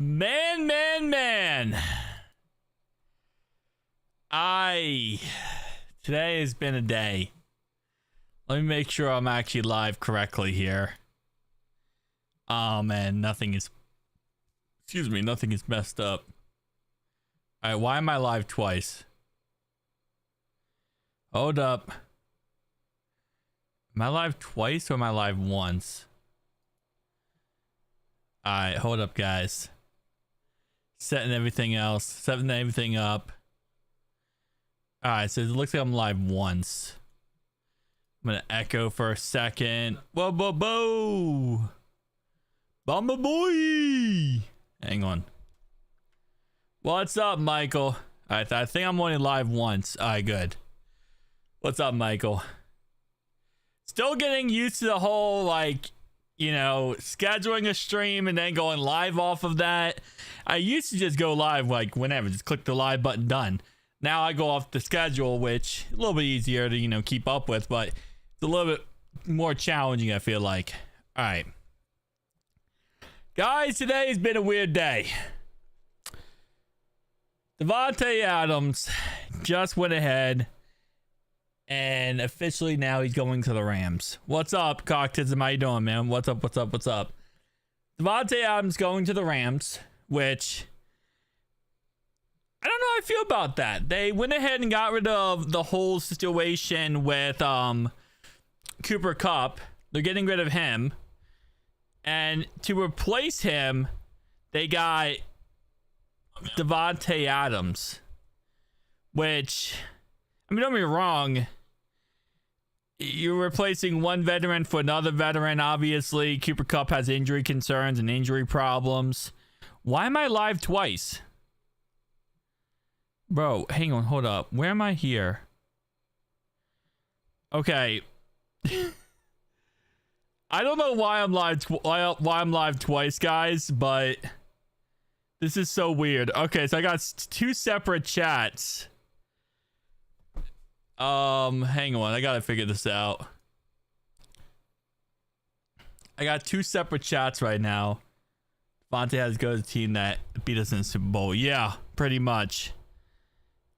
Man. Today has been a day. Let me make sure I'm actually live correctly here. Oh man, nothing is messed up. All right, why am I live twice? Hold up. Am I live twice or am I live once? All right, hold up, guys. Setting everything up. All right, so it looks like I'm live once. I'm gonna echo for a second. Whoa. Bamba boy. Hang on. What's up, Michael? All right, I think I'm only live once. All right, good. What's up, Michael? Still getting used to the whole, like, you know, scheduling a stream and then going live off of that. I used to just go live like whenever, just click the live button, done. Now I go off the schedule, which is a little bit easier to, you know, keep up with, but it's a little bit more challenging, I feel like. All right. Guys, today has been a weird day. Davante Adams just went ahead and officially now he's going to the Rams. What's up, Cocktism? How you doing, man? What's up? Davante Adams going to the Rams, which I don't know how I feel about that. They went ahead and got rid of the whole situation with Cooper Kupp. They're getting rid of him. And to replace him, they got Davante Adams, which, I mean, don't get me wrong. You're replacing one veteran for another veteran. Obviously, Cooper Kupp has injury concerns and injury problems. Why am I live twice? Bro, hang on, hold up. Where am I here? Okay. I don't know why I'm live twice, guys, but this is so weird. Okay, so I got two separate chats. Hang on, I gotta figure this out. I got two separate chats right now. Davante has to go to the team that beat us in the Super Bowl. Yeah, pretty much.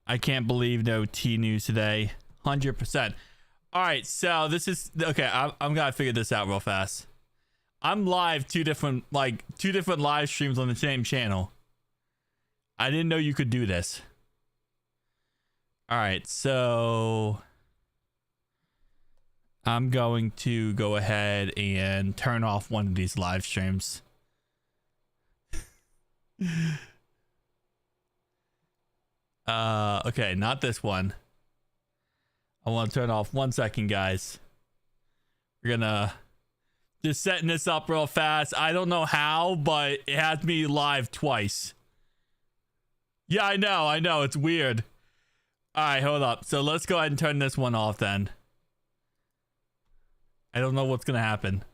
I can't believe no T news today. 100%. All right, so this is okay. I'm gonna figure this out real fast. I'm live two different live streams on the same channel. I didn't know you could do this. All right, so I'm going to go ahead and turn off one of these live streams. Okay, not this one. I want to turn off 1 second, guys. We're gonna just setting this up real fast. I don't know how, but it has me live twice. Yeah, I know. It's weird. All right, hold up. So let's go ahead and turn this one off then. I don't know what's gonna happen.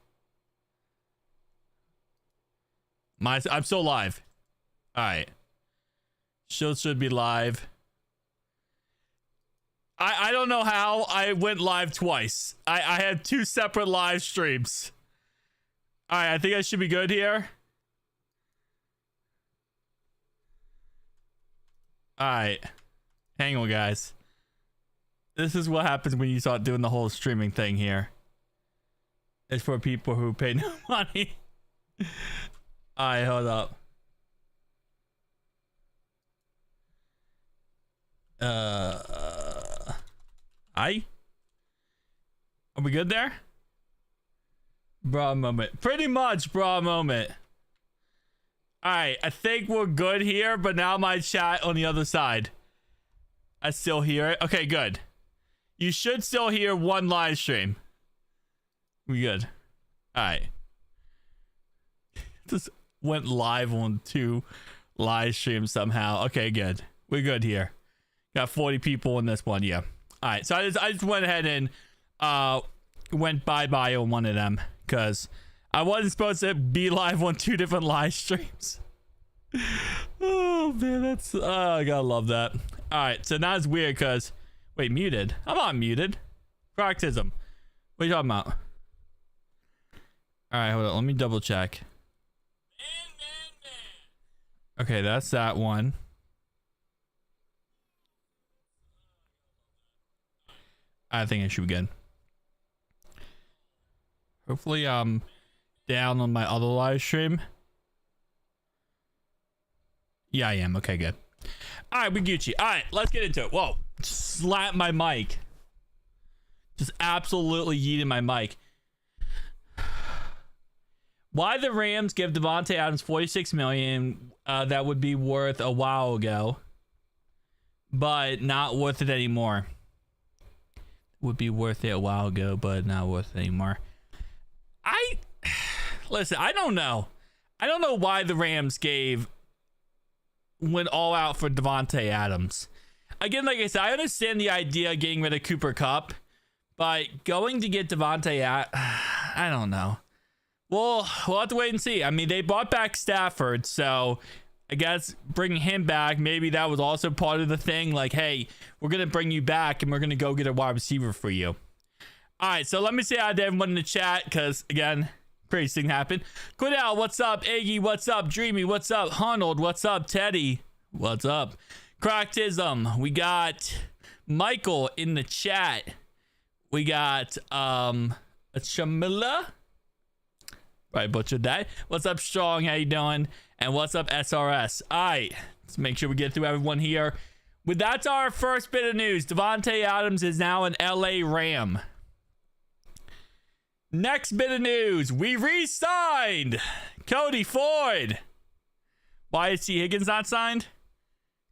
I'm still live. All right. Show should be live. I don't know how I went live twice. I had two separate live streams. All right, I think I should be good here. All right. Hang on, guys. This is what happens when you start doing the whole streaming thing here. It's for people who pay no money. All right, hold up. Are we good there? Bra moment. Pretty much bra moment. Alright, I think we're good here, but now my chat on the other side. I still hear it. Okay, good. You should still hear one live stream. We good. Alright. Just went live on two live streams somehow. Okay, good. We're good here. Got 40 people in this one, yeah. All right, so I just went ahead and went bye-bye on one of them because I wasn't supposed to be live on two different live streams. Oh, man, that's... I gotta love that. All right, so now it's weird because... Wait, muted? I'm not muted. Practicism. What are you talking about? All right, hold on. Let me double check. Okay, that's that one. I think it should be good. Hopefully I'm down on my other live stream. Yeah, I am. Okay, good. All right, we Gucci. All right, let's get into it. Whoa, slap my mic. Just absolutely yeeted my mic. Why the Rams give Davante Adams $46 million that would be worth a while ago, but not worth it anymore? Would be worth it a while ago, but not worth it anymore. Listen, I don't know. I don't know why the Rams went all out for Davante Adams. Again, like I said, I understand the idea of getting rid of Cooper Kupp, but going to get Davante I don't know. Well, we'll have to wait and see. I mean, they brought back Stafford, so I guess bringing him back, maybe that was also part of the thing. Like, hey, we're going to bring you back, and we're going to go get a wide receiver for you. All right, so let me say hi to everyone in the chat, because, again, crazy thing happened. Quidel, what's up? Iggy, what's up? Dreamy, what's up? Arnold, what's up? Teddy, what's up? Cractism, we got Michael in the chat. We got Shamila. Right, butchered that. What's up, Strong? How you doing? And what's up, SRS? All right, let's make sure we get through everyone here. That's our first bit of news. Davante Adams is now an LA Ram. Next bit of news. We re-signed Cody Ford. Why is T. Higgins not signed?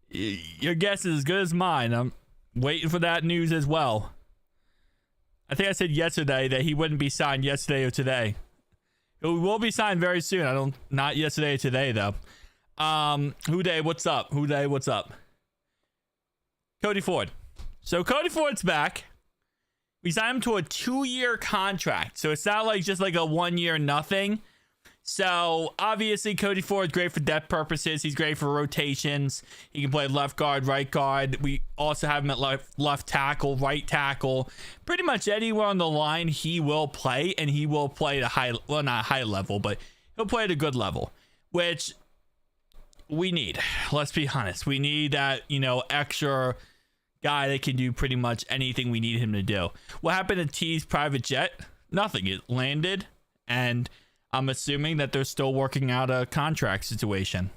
Your guess is as good as mine. I'm waiting for that news as well. I think I said yesterday that he wouldn't be signed yesterday or today. It will be signed very soon. Not yesterday or today though. Houday, what's up? Houday, what's up? Cody Ford. So Cody Ford's back. We signed him to a 2-year contract. So it's not like just like a 1-year nothing. So obviously Cody Ford's great for depth purposes. He's great for rotations. He can play left guard, right guard. We also have him at left tackle, right tackle. Pretty much anywhere on the line he will play, and he will play at a high, well, not a high level, but he'll play at a good level, which we need. Let's be honest. We need that, extra guy that can do pretty much anything we need him to do. What happened to T's private jet? Nothing. It landed, and I'm assuming that they're still working out a contract situation.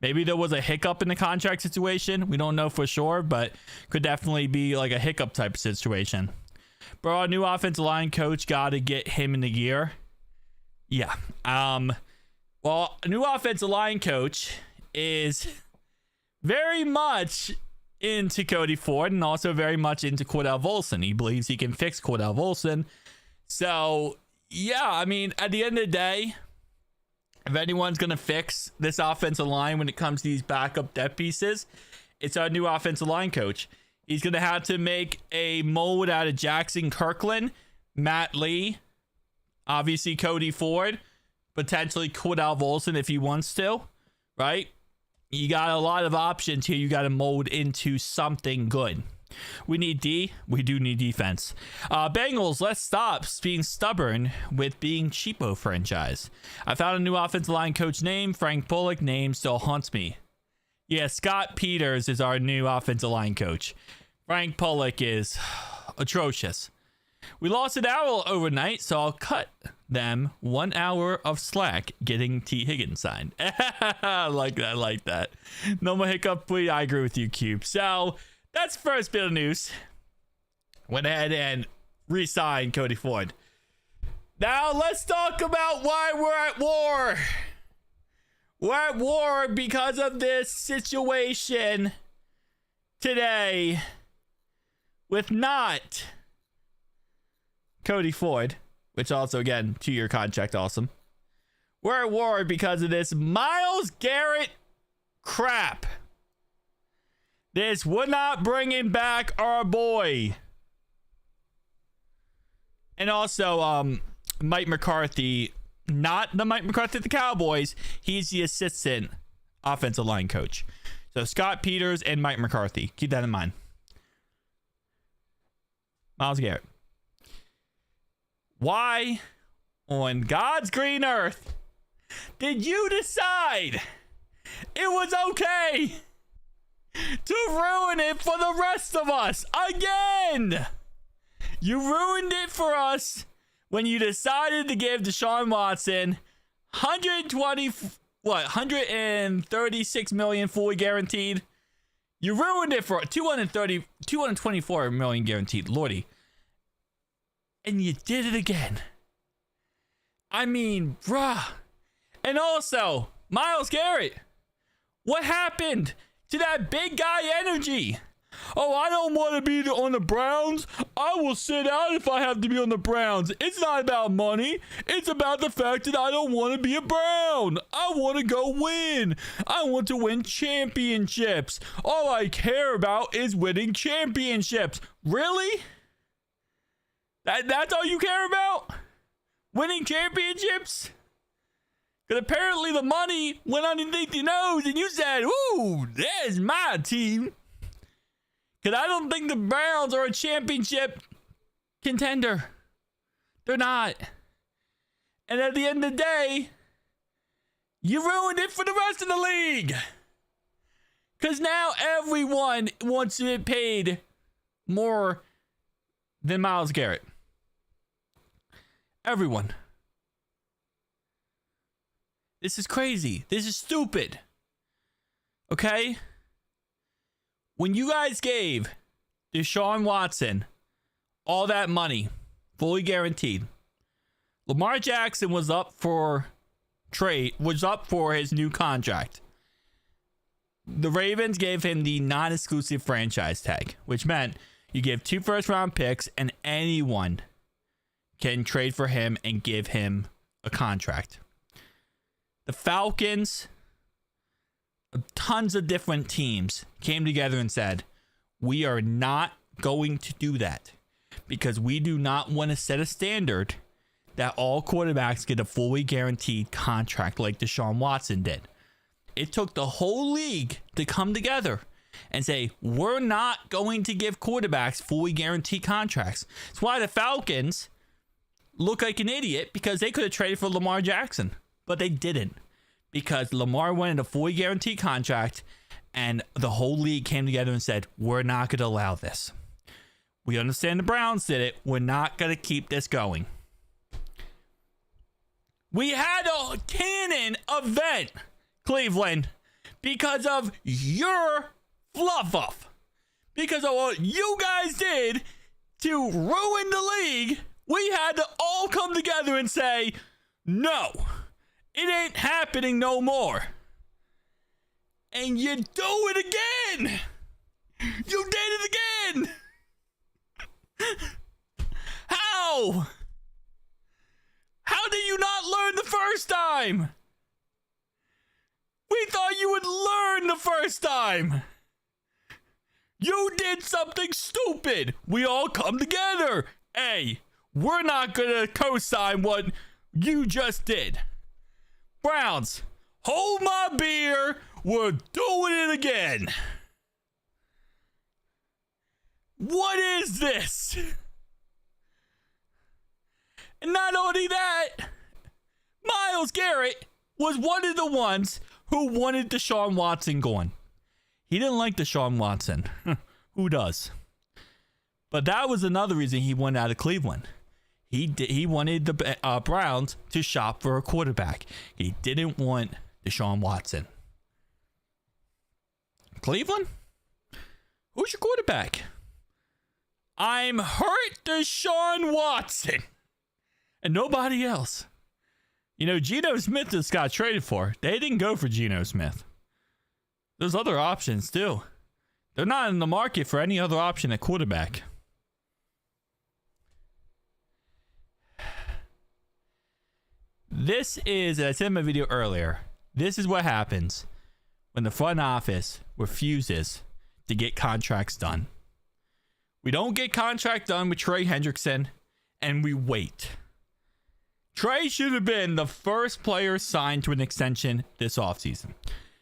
Maybe there was a hiccup in the contract situation. We don't know for sure, but could definitely be like a hiccup type of situation. Bro, our new offensive line coach, got to get him in the gear. Yeah. Well, a new offensive line coach is very much into Cody Ford and also very much into Cordell Volson. He believes he can fix Cordell Volson. So, yeah, I mean, at the end of the day, if anyone's going to fix this offensive line when it comes to these backup depth pieces, it's our new offensive line coach. He's going to have to make a mold out of Jackson Kirkland, Matt Lee, obviously Cody Ford, potentially Cordell Volson if he wants to, right? You got a lot of options here. You got to mold into something good. We need D. We do need defense. Bengals, let's stop being stubborn with being cheapo franchise. I found a new offensive line coach name. Frank Bullock name still haunts me. Yeah, Scott Peters is our new offensive line coach. Frank Bullock is atrocious. We lost an hour overnight, so I'll cut them 1 hour of slack getting T. Higgins signed. I like that. No more hiccup, please. I agree with you, Cube. So that's the first bit of news. Went ahead and re-signed Cody Ford. Now let's talk about why we're at war. We're at war because of this situation today with not Cody Ford, which also, again, 2-year contract, awesome. We're at war because of this Myles Garrett crap. We're not bringing back our boy. And also, Mike McCarthy, not the Mike McCarthy of the Cowboys. He's the assistant offensive line coach. So Scott Peters and Mike McCarthy. Keep that in mind. Myles Garrett. Why on God's green earth did you decide It was okay to ruin it for the rest of us again. You ruined it for us when you decided to give Deshaun Watson 136 million fully guaranteed. You ruined it for 224 million guaranteed, Lordy. And you did it again. I mean, bruh. And also, Myles Garrett. What happened to that big guy energy? Oh, I don't want to be on the Browns. I will sit out if I have to be on the Browns. It's not about money. It's about the fact that I don't want to be a Brown. I want to go win. I want to win championships. All I care about is winning championships. Really? That's all you care about? Winning championships? Because apparently the money went underneath your nose and you said, ooh, there's my team. Because I don't think the Browns are a championship contender. They're not. And at the end of the day, you ruined it for the rest of the league. Because now everyone wants to get paid more than Myles Garrett. Everyone. This is crazy. This is stupid. Okay? When you guys gave Deshaun Watson all that money, fully guaranteed, Lamar Jackson was up for his new contract. The Ravens gave him the non-exclusive franchise tag, which meant you give 2 first-round picks and anyone can trade for him and give him a contract. The Falcons, tons of different teams came together and said, we are not going to do that because we do not want to set a standard that all quarterbacks get a fully guaranteed contract like Deshaun Watson did. It took the whole league to come together and say, we're not going to give quarterbacks fully guaranteed contracts. That's why the Falcons look like an idiot, because they could have traded for Lamar Jackson, but they didn't, because Lamar wanted a fully guaranteed contract, and the whole league came together and said, we're not going to allow this. We understand the Browns did it. We're not going to keep this going. We had a cannon event, Cleveland, because of your fluff off. Because of what you guys did to ruin the league, we had to all come together and say, no, it ain't happening no more. And you do it again. You did it again. How? How did you not learn the first time? We thought you would learn the first time. You did something stupid. We all come together. Hey, we're not going to co-sign what you just did. Browns, hold my beer. We're doing it again. What is this? And not only that, Myles Garrett was one of the ones who wanted Deshaun Watson going. He didn't like Deshaun Watson. Who does? But that was another reason he went out of Cleveland. He wanted the Browns to shop for a quarterback. He didn't want Deshaun Watson. Cleveland? Who's your quarterback? I'm hurt Deshaun Watson. And nobody else. You know, Geno Smith just got traded for. They didn't go for Geno Smith. There's other options too. They're not in the market for any other option at quarterback. This is, as I said in my video earlier, this is what happens when the front office refuses to get contracts done. We don't get contract done with Trey Hendrickson, and we wait. Trey should have been the first player signed to an extension this offseason.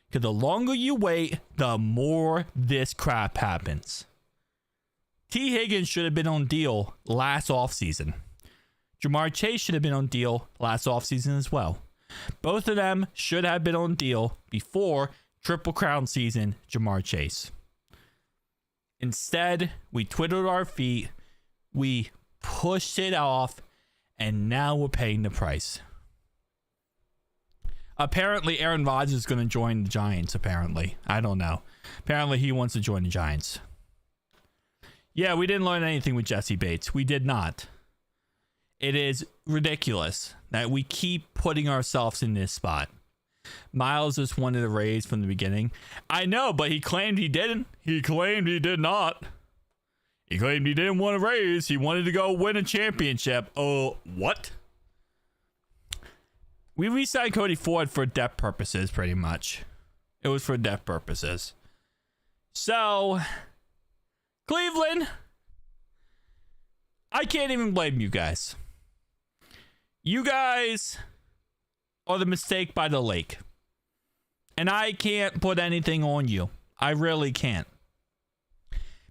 Because the longer you wait, the more this crap happens. T. Higgins should have been on deal last offseason. Jamar Chase should have been on deal last offseason as well. Both of them should have been on deal before Triple Crown season, Jamar Chase. Instead, we twiddled our feet, we pushed it off, and now we're paying the price. Apparently, Aaron Rodgers is going to join the Giants, apparently. I don't know. Apparently, he wants to join the Giants. Yeah, we didn't learn anything with Jesse Bates. We did not. It is ridiculous that we keep putting ourselves in this spot. Myles just wanted a raise from the beginning. I know, but he claimed he didn't. He claimed he did not. He claimed he didn't want a raise. He wanted to go win a championship. Oh, what? We re-signed Cody Ford for depth purposes, pretty much. It was for depth purposes. So, Cleveland, I can't even blame you guys. You guys are the mistake by the lake. And I can't put anything on you. I really can't.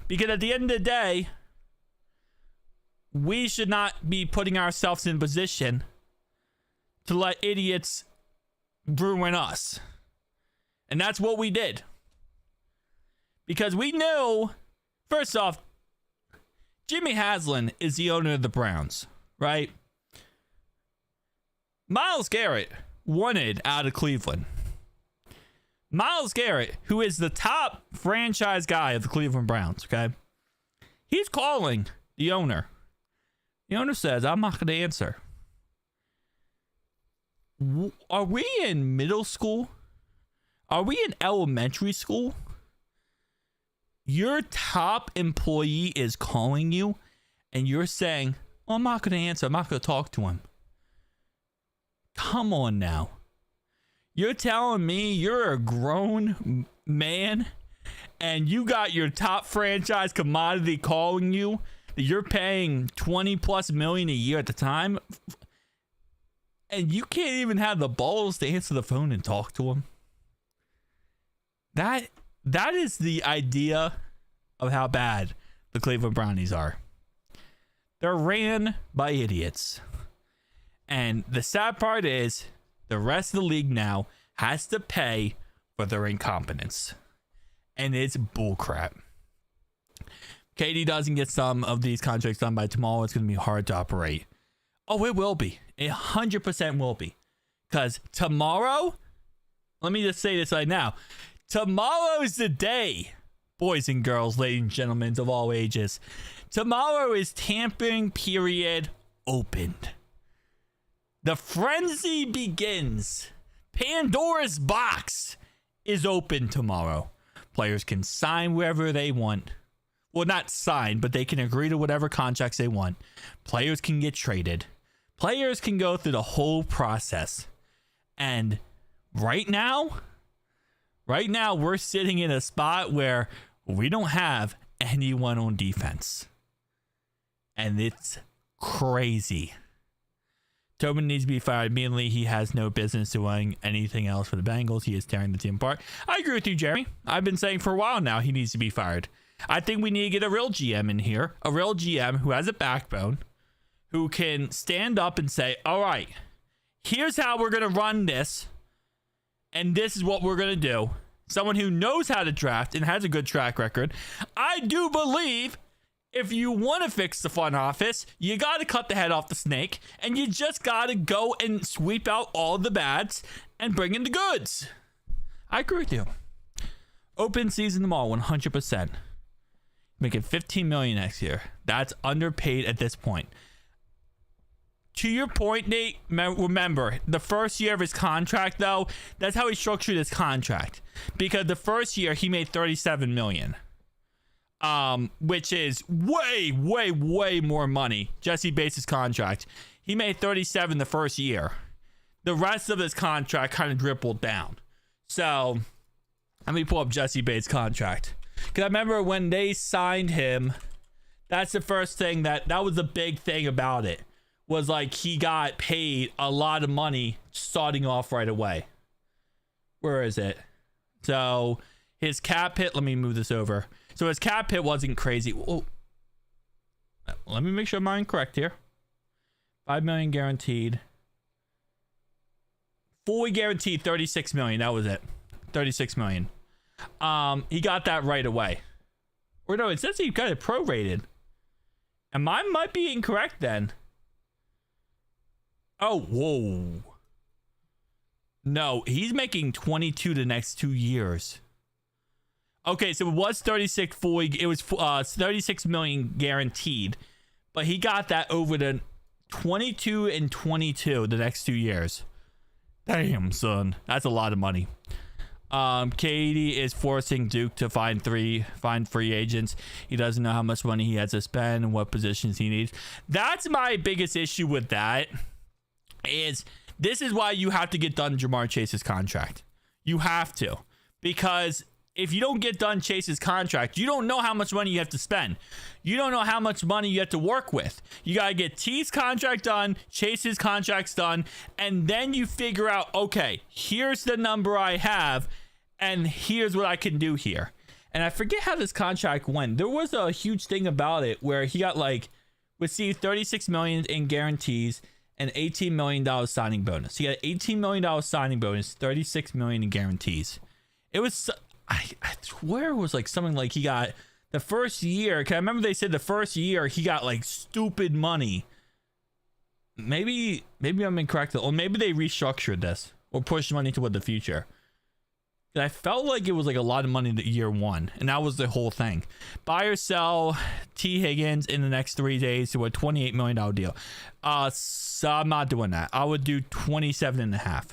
Because at the end of the day, we should not be putting ourselves in position to let idiots ruin us. And that's what we did. Because we knew, first off, Jimmy Haslam is the owner of the Browns, right? Myles Garrett wanted out of Cleveland. Myles Garrett, who is the top franchise guy of the Cleveland Browns, okay? He's calling the owner. The owner says, I'm not going to answer. Are we in middle school? Are we in elementary school? Your top employee is calling you and you're saying, oh, I'm not going to answer. I'm not going to talk to him. Come on now. You're telling me you're a grown man and you got your top franchise commodity calling you that you're paying 20 plus million a year at the time, and you can't even have the balls to answer the phone and talk to him? That is the idea of how bad the Cleveland Brownies are. They're ran by idiots. And the sad part is the rest of the league now has to pay for their incompetence. And it's bullcrap. Katie doesn't get some of these contracts done by tomorrow. It's going to be hard to operate. Oh, it will be. 100% will be. Because tomorrow, let me just say this right now. Tomorrow's the day, boys and girls, ladies and gentlemen of all ages. Tomorrow is tampering period opened. The frenzy begins. Pandora's box is open tomorrow. Players can sign wherever they want. Well, not sign, but they can agree to whatever contracts they want. Players can get traded. Players can go through the whole process. And right now, we're sitting in a spot where we don't have anyone on defense. And it's crazy. Tobin needs to be fired immediately. He has no business doing anything else for the Bengals. He is tearing the team apart. I agree with you, Jeremy. I've been saying for a while now he needs to be fired. I think we need to get a real GM in here. A real GM who has a backbone. Who can stand up and say, all right, here's how we're going to run this. And this is what we're going to do. Someone who knows how to draft and has a good track record. I do believe if you want to fix the front office, you got to cut the head off the snake. And you just got to go and sweep out all the bads and bring in the goods. I agree with you. Open season tomorrow, 100%. Making $15 million next year. That's underpaid at this point. To your point, Nate, remember, the first year of his contract, though, that's how he structured his contract. Because the first year, he made $37 million. Which is way, way, way more money. Jesse Bates' contract. He made $37 the first year. The rest of his contract kind of dribbled down. So, let me pull up Jesse Bates' contract. Because I remember when they signed him, that's the first thing that was the big thing about it. Was like he got paid a lot of money starting off right away. Where is it? So his cap hit, let me move this over. So his cap hit wasn't crazy. Oh, let me make sure I'm correct here. $5 million guaranteed. Fully guaranteed $36 million. That was it. 36 million. He got that right away. Or no, it says he got it prorated. And mine might be incorrect then. Oh, whoa. No, he's making 22 the next 2 years. Okay, so it was 36 fully. It was 36 million guaranteed, but he got that over the 22 and 22 the next 2 years. Damn, son, that's a lot of money. Katie is forcing Duke to find free agents. He doesn't know how much money he has to spend and what positions he needs. That's my biggest issue with that. This is why you have to get done Jamar Chase's contract. You have to, because if you don't get done Chase's contract, you don't know how much money you have to spend. You don't know how much money you have to work with. You got to get T's contract done, Chase's contract's done, and then you figure out, okay, here's the number I have, and here's what I can do here. And I forget how this contract went. There was a huge thing about it where he got received $36 million in guarantees and $18 million signing bonus. He got an $18 million signing bonus, $36 million in guarantees. It was... I swear it was something like he got the first year. Cause I remember they said the first year he got stupid money. Maybe I'm incorrect, or maybe they restructured this or pushed money toward the future. And I felt like it was a lot of money in the year one, and that was the whole thing. Buy or sell T Higgins in the next 3 days to a $28 million deal. So I'm not doing that. I would do 27.5.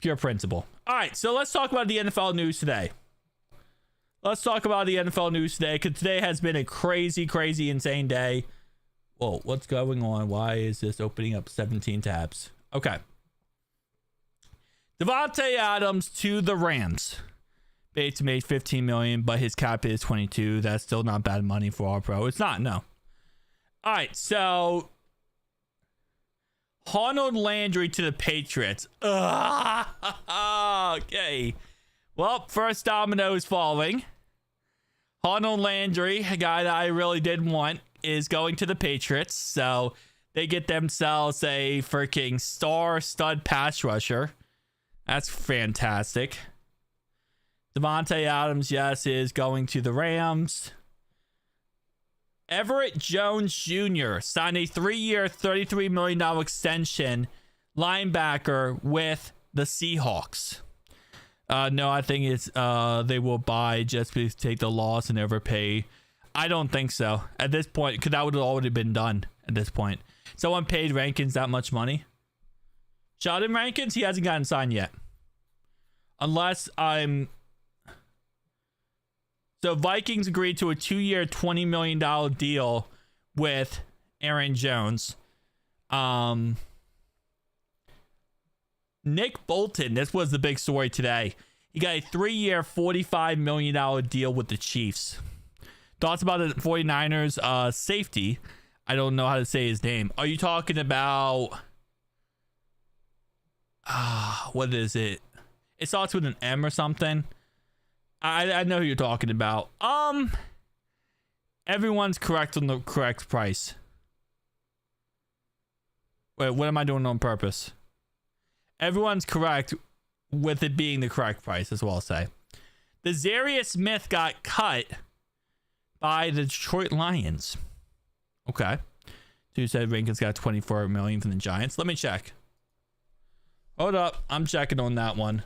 Pure principle. All right, so let's talk about the NFL news today. Because today has been a crazy, insane day. Whoa, what's going on? Why is this opening up 17 tabs? Okay. Davante Adams to the Rams. Bates made $15 million, but his cap is 22. That's still not bad money for all pro. It's not, no. All right, so Arnold Landry to the Patriots. Okay. Well, first domino is falling. Arnold Landry, a guy that I really did want, is going to the Patriots. So they get themselves a freaking star-stud pass rusher. That's fantastic. Davante Adams, yes, is going to the Rams. Everett Jones Jr. signed a 3-year, $33 million extension, linebacker with the Seahawks. No, I think it's they will buy just to take the loss and never pay. I don't think so at this point, because that would have already been done at this point. Someone paid Rankins that much money. Sheldon Rankins, he hasn't gotten signed yet. Unless I'm... So Vikings agreed to a 2-year, $20 million deal with Aaron Jones. Nick Bolton, this was the big story today. He got a 3-year, $45 million deal with the Chiefs. Thoughts about the 49ers safety? I don't know how to say his name. Are you talking about... what is it? It starts with an M or something. I know who you're talking about. Everyone's correct on the correct price. Wait, what am I doing on purpose? Everyone's correct with it being the correct price, as well, I'll say. The Zarius Smith got cut by the Detroit Lions. Okay. So you said Rankin's got $24 million from the Giants. Let me check. Hold up. I'm checking on that one.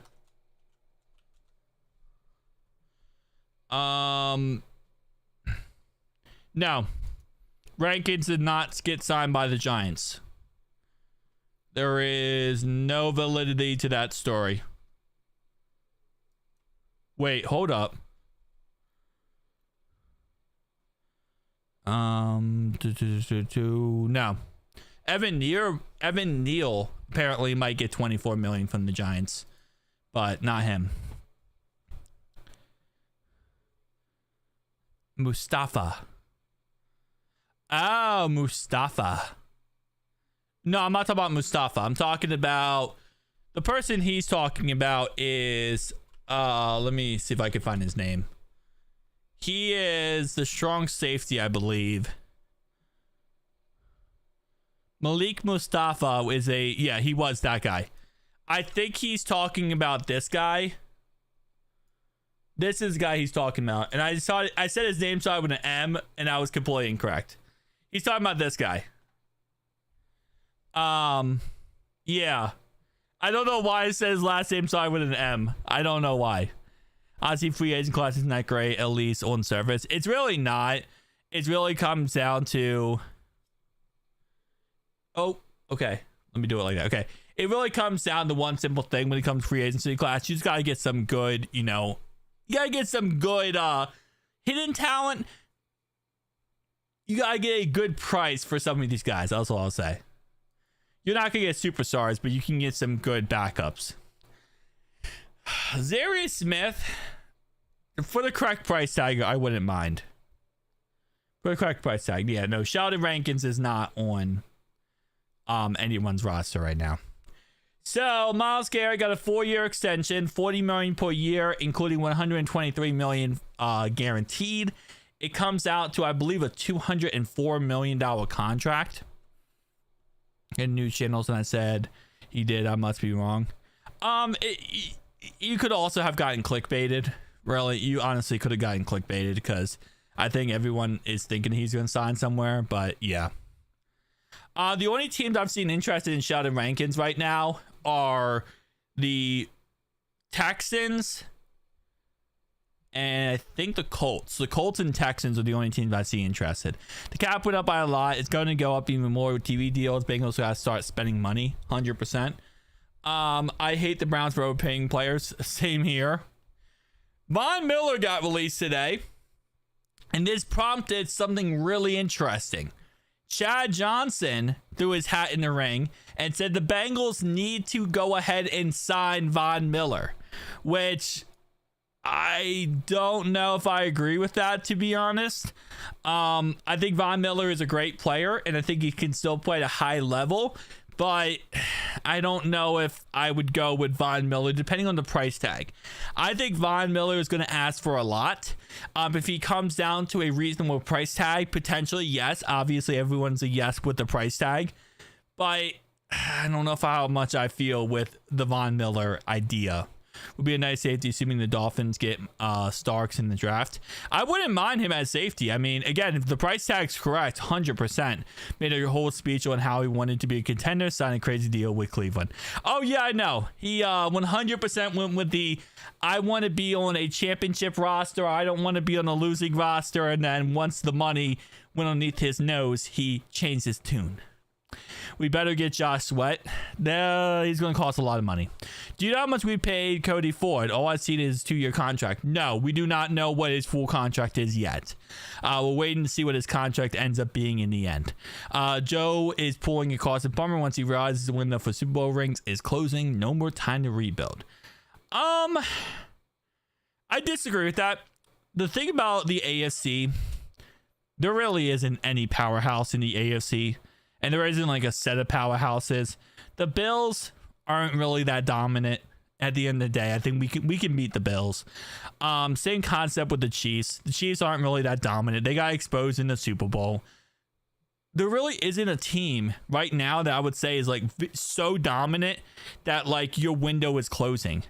No. Rankins did not get signed by the Giants. There is no validity to that story. Wait, hold up. No. Evan Neal apparently might get $24 million from the Giants, but not him. Mustafa. Oh, Mustafa. No, I'm not talking about Mustafa. I'm talking about the person he's talking about is let me see if I can find his name. He is the strong safety, I believe. Malik Mustafa is he was that guy. I think he's talking about this guy. This is the guy he's talking about. And I said his name started with an M, and I was completely incorrect. He's talking about this guy. Yeah. I don't know why it says last name started with an M. I don't know why. Honestly, free agent class isn't that great, at least on surface. It's really not. It really comes down to... Oh, okay. Let me do it like that. Okay. It really comes down to one simple thing when it comes to free agency class. You just got to get some good, you got to get some good hidden talent. You got to get a good price for some of these guys. That's all I'll say. You're not going to get superstars, but you can get some good backups. Zarius Smith, for the correct price tag, I wouldn't mind. For the correct price tag, yeah, no, Sheldon Rankins is not on anyone's roster right now. So Myles Garrett got a 4-year extension, $40 million per year, including $123 million guaranteed. It comes out to, I believe, a $204 million contract. In news channels, and I said he did. I must be wrong. You could also have gotten clickbaited. Really, you honestly could have gotten clickbaited because I think everyone is thinking he's going to sign somewhere. But yeah, the only teams I've seen interested in Sheldon Rankins right now are the Texans and I think the Colts. The Colts and Texans are the only teams I see interested. The cap went up by a lot. It's going to go up even more with TV deals. Bengals got to start spending money, 100%. I hate the Browns for overpaying players. Same here. Von Miller got released today, and this prompted something really interesting. Chad Johnson threw his hat in the ring and said the Bengals need to go ahead and sign Von Miller, which... I don't know if I agree with that, to be honest. I think Von Miller is a great player, and I think he can still play at a high level, but I don't know if I would go with Von Miller, depending on the price tag. I think Von Miller is going to ask for a lot. If he comes down to a reasonable price tag, potentially, yes. Obviously, everyone's a yes with the price tag, but I don't know how much I feel with the Von Miller idea. Would be a nice safety, assuming the Dolphins get Starks in the draft. I wouldn't mind him as safety. I mean, again, if the price tag's correct, 100%. Made a whole speech on how he wanted to be a contender, signed a crazy deal with Cleveland. Oh, yeah, I know. He 100% went with the, I want to be on a championship roster. I don't want to be on a losing roster. And then once the money went underneath his nose, he changed his tune. We better get Josh Sweat. He's going to cost a lot of money. Do you know how much we paid Cody Ford? All I've seen is 2-year contract. No, we do not know what his full contract is yet. We're waiting to see what his contract ends up being in the end. Joe is pulling across a bummer once he realizes the window for Super Bowl rings is closing. No more time to rebuild. I disagree with that. The thing about the AFC, there really isn't any powerhouse in the AFC. And there isn't like a set of powerhouses. The Bills aren't really that dominant at the end of the day. I think we can beat the Bills. Same concept with the Chiefs. The Chiefs aren't really that dominant. They got exposed in the Super Bowl. There really isn't a team right now that I would say is like so dominant that like your window is closing.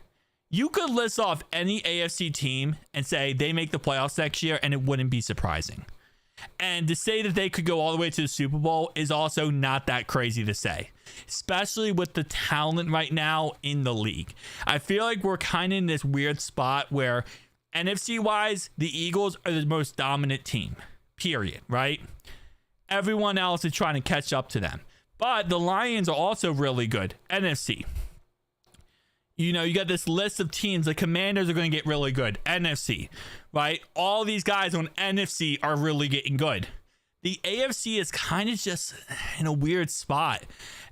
You could list off any AFC team and say they make the playoffs next year and it wouldn't be surprising. And to say that they could go all the way to the Super Bowl is also not that crazy to say, especially with the talent right now in the league. I feel like we're kind of in this weird spot where NFC wise, the Eagles are the most dominant team, period, right? Everyone else is trying to catch up to them. But the Lions are also really good, NFC. You know, you got this list of teams. The Commanders are going to get really good. NFC, right? All these guys on NFC are really getting good. The AFC is kind of just in a weird spot.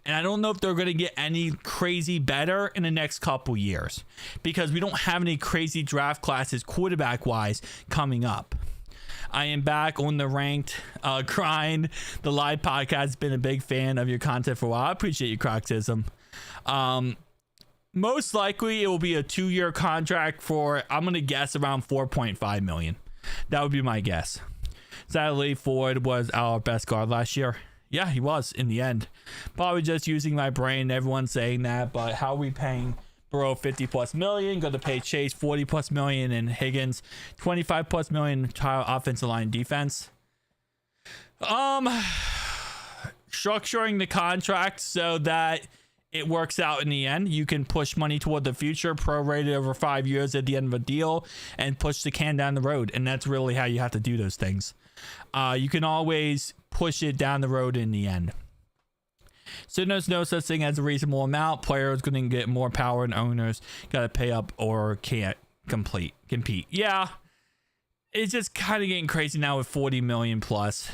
And I don't know if they're going to get any crazy better in the next couple years because we don't have any crazy draft classes quarterback-wise coming up. I am back on the ranked grind. The live podcast has been a big fan of your content for a while. I appreciate your criticism. Most likely it will be a 2-year contract for, I'm going to guess, around $4.5 million. That would be my guess. Sadly, Ford was our best guard last year. Yeah, he was in the end. Probably just using my brain. Everyone's saying that, but how are we paying Burrow 50 plus million? Going to pay Chase 40 plus million and Higgins 25 plus million entire offensive line defense. Structuring the contract so that it works out in the end. You can push money toward the future, prorated over 5 years at the end of a deal, and push the can down the road. And that's really how you have to do those things. You can always push it down the road in the end. So there's no such thing as a reasonable amount. Players going to get more power, and owners got to pay up or can't compete. Yeah, it's just kind of getting crazy now with 40 million plus.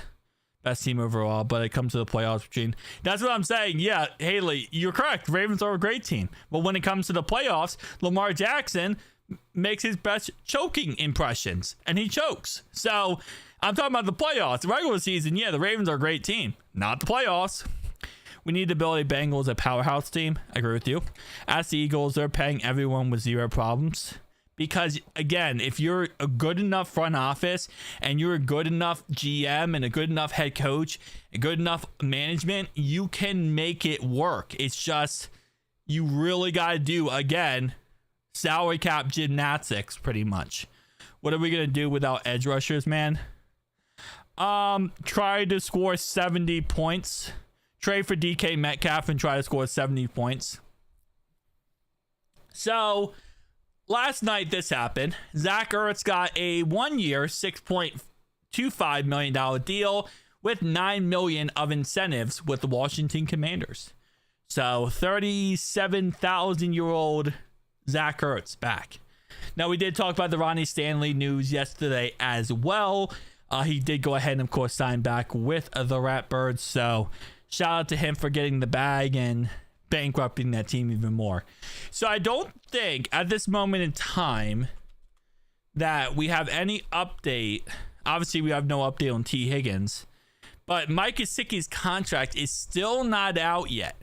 Best team overall, but it comes to the playoffs between. That's what I'm saying. Yeah, Haley, you're correct. Ravens are a great team, but when it comes to the playoffs, Lamar Jackson makes his best choking impressions, and he chokes. So I'm talking about the playoffs. The regular season, yeah, the Ravens are a great team. Not the playoffs. We need to build a Bengals, a powerhouse team. I agree with you. As the Eagles, they're paying everyone with zero problems. Because, again, if you're a good enough front office and you're a good enough GM and a good enough head coach, a good enough management, you can make it work. It's just you really got to do, again, salary cap gymnastics pretty much. What are we going to do without edge rushers, man? Try to score 70 points. Trade for DK Metcalf and try to score 70 points. So last night this happened. Zach Ertz got a 1-year $6.25 million deal with $9 million of incentives with the Washington Commanders. So 37,000-year-old Zach Ertz back. Now we did talk about the Ronnie Stanley news yesterday as well. He did go ahead and of course sign back with the Ratbirds. So shout out to him for getting the bag and bankrupting that team even more. So I don't think at this moment in time that we have any update. Obviously, we have no update on T. Higgins, but Mike Gesicki's contract is still not out yet.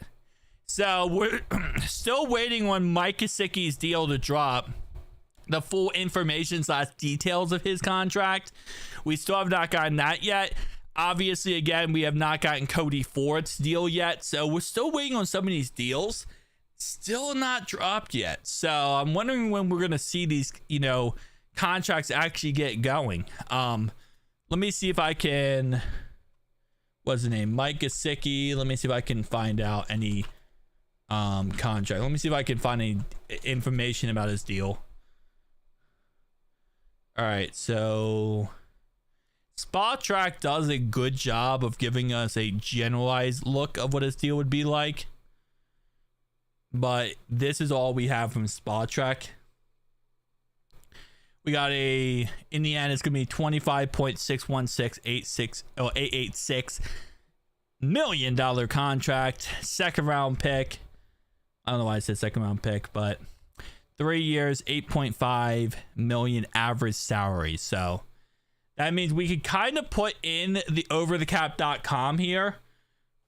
So we're still waiting on Mike Gesicki's deal to drop. The full information / details of his contract. We still have not gotten that yet. Obviously, again, we have not gotten Cody Ford's deal yet. So we're still waiting on some of these deals. Still not dropped yet. So I'm wondering when we're going to see these, contracts actually get going. Let me see if I can, what's the name? Mike Gesicki. Let me see if I can find out any contract. Let me see if I can find any information about his deal. All right, so Spot Track does a good job of giving us a generalized look of what his deal would be like. But this is all we have from Spot Track. We got in the end, it's going to be $25.61686 million contract, second round pick. I don't know why I said second round pick, but 3 years, $8.5 million average salary. So that means we could kind of put in the overthecap.com here.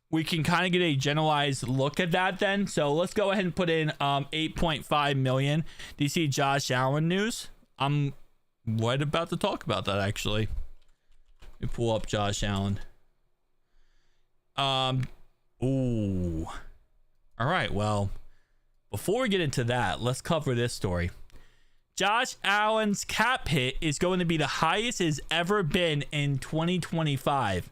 We can kind of get a generalized look at that then. So let's go ahead and put in 8.5 million. Do you see Josh Allen news? I'm right about to talk about that actually. Let me pull up Josh Allen. Ooh. All right, well, before we get into that, let's cover this story. Josh Allen's cap hit is going to be the highest it's ever been in 2025.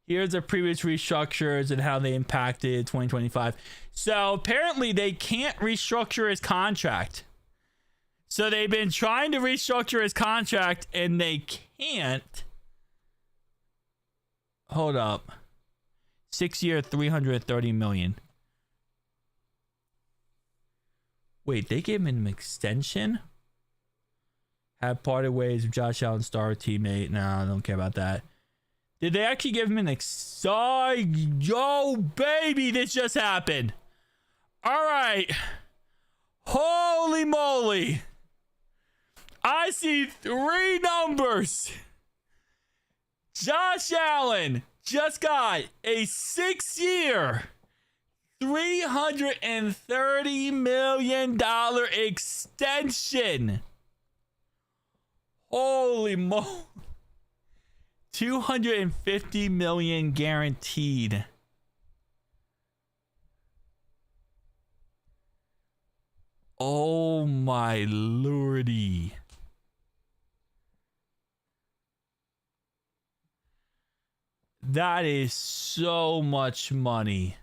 Here's the previous restructures and how they impacted 2025. So apparently they can't restructure his contract. So they've been trying to restructure his contract and they can't. Hold up. 6-year, $330 million. Wait, they gave him an extension? Have parted ways with Josh Allen's star teammate. No, I don't care about that. Did they actually give him an Yo, baby, this just happened. All right. Holy moly. I see 3 numbers. Josh Allen just got a 6-year, $330 million extension. Holy moly. $250 million guaranteed. Oh my lordy. That is so much money.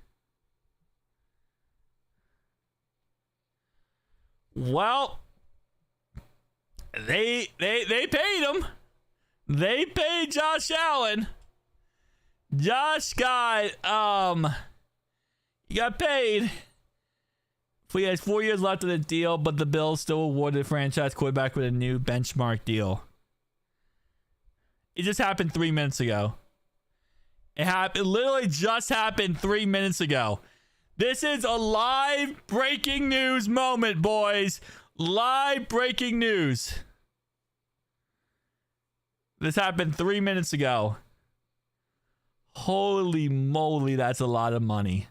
Well, they paid him. They paid Josh Allen. Josh got he got paid. He has 4 years left of the deal, but the Bills still awarded franchise quarterback with a new benchmark deal. It just happened 3 minutes ago. It literally just happened 3 minutes ago. This is a live breaking news moment, boys. Live breaking news. This happened 3 minutes ago. Holy moly, that's a lot of money.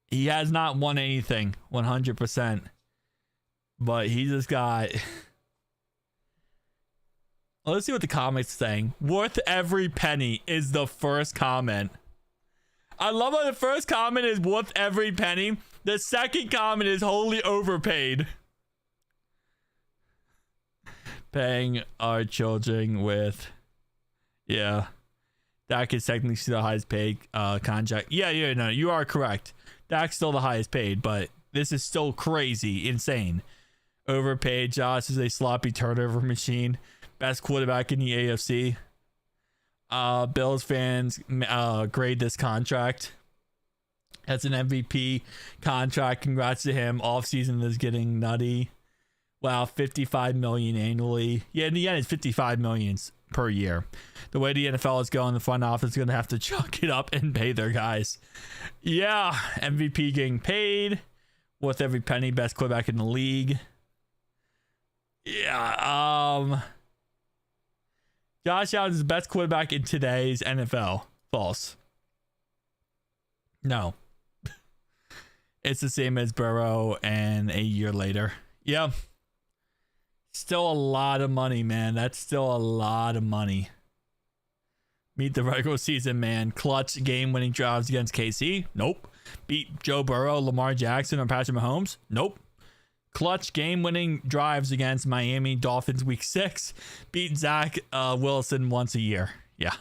He has not won anything, 100%. But he just got... Let's see what the comment's saying. Worth every penny is the first comment. I love how the first comment is worth every penny. The second comment is wholly overpaid. Paying our children with... Yeah. Dak is technically the highest paid contract. Yeah, no, you are correct. Dak's still the highest paid, but this is still crazy, insane. Overpaid. Josh is a sloppy turnover machine. Best quarterback in the AFC. Bills fans grade this contract. That's an MVP contract. Congrats to him. Offseason is getting nutty. Wow, $55 million annually. Yeah, in the end, it's $55 million per year. The way the NFL is going, the front office is going to have to chalk it up and pay their guys. Yeah, MVP getting paid. Worth every penny. Best quarterback in the league. Yeah, Josh Allen is the best quarterback in today's NFL. False. No. It's the same as Burrow and a year later. Yeah. Still a lot of money, man. That's still a lot of money. Meet the regular season, man. Clutch game-winning drives against KC? Nope. Beat Joe Burrow, Lamar Jackson, or Patrick Mahomes? Nope. Clutch game-winning drives against Miami Dolphins week 6. Beat Zach Wilson once a year. Yeah.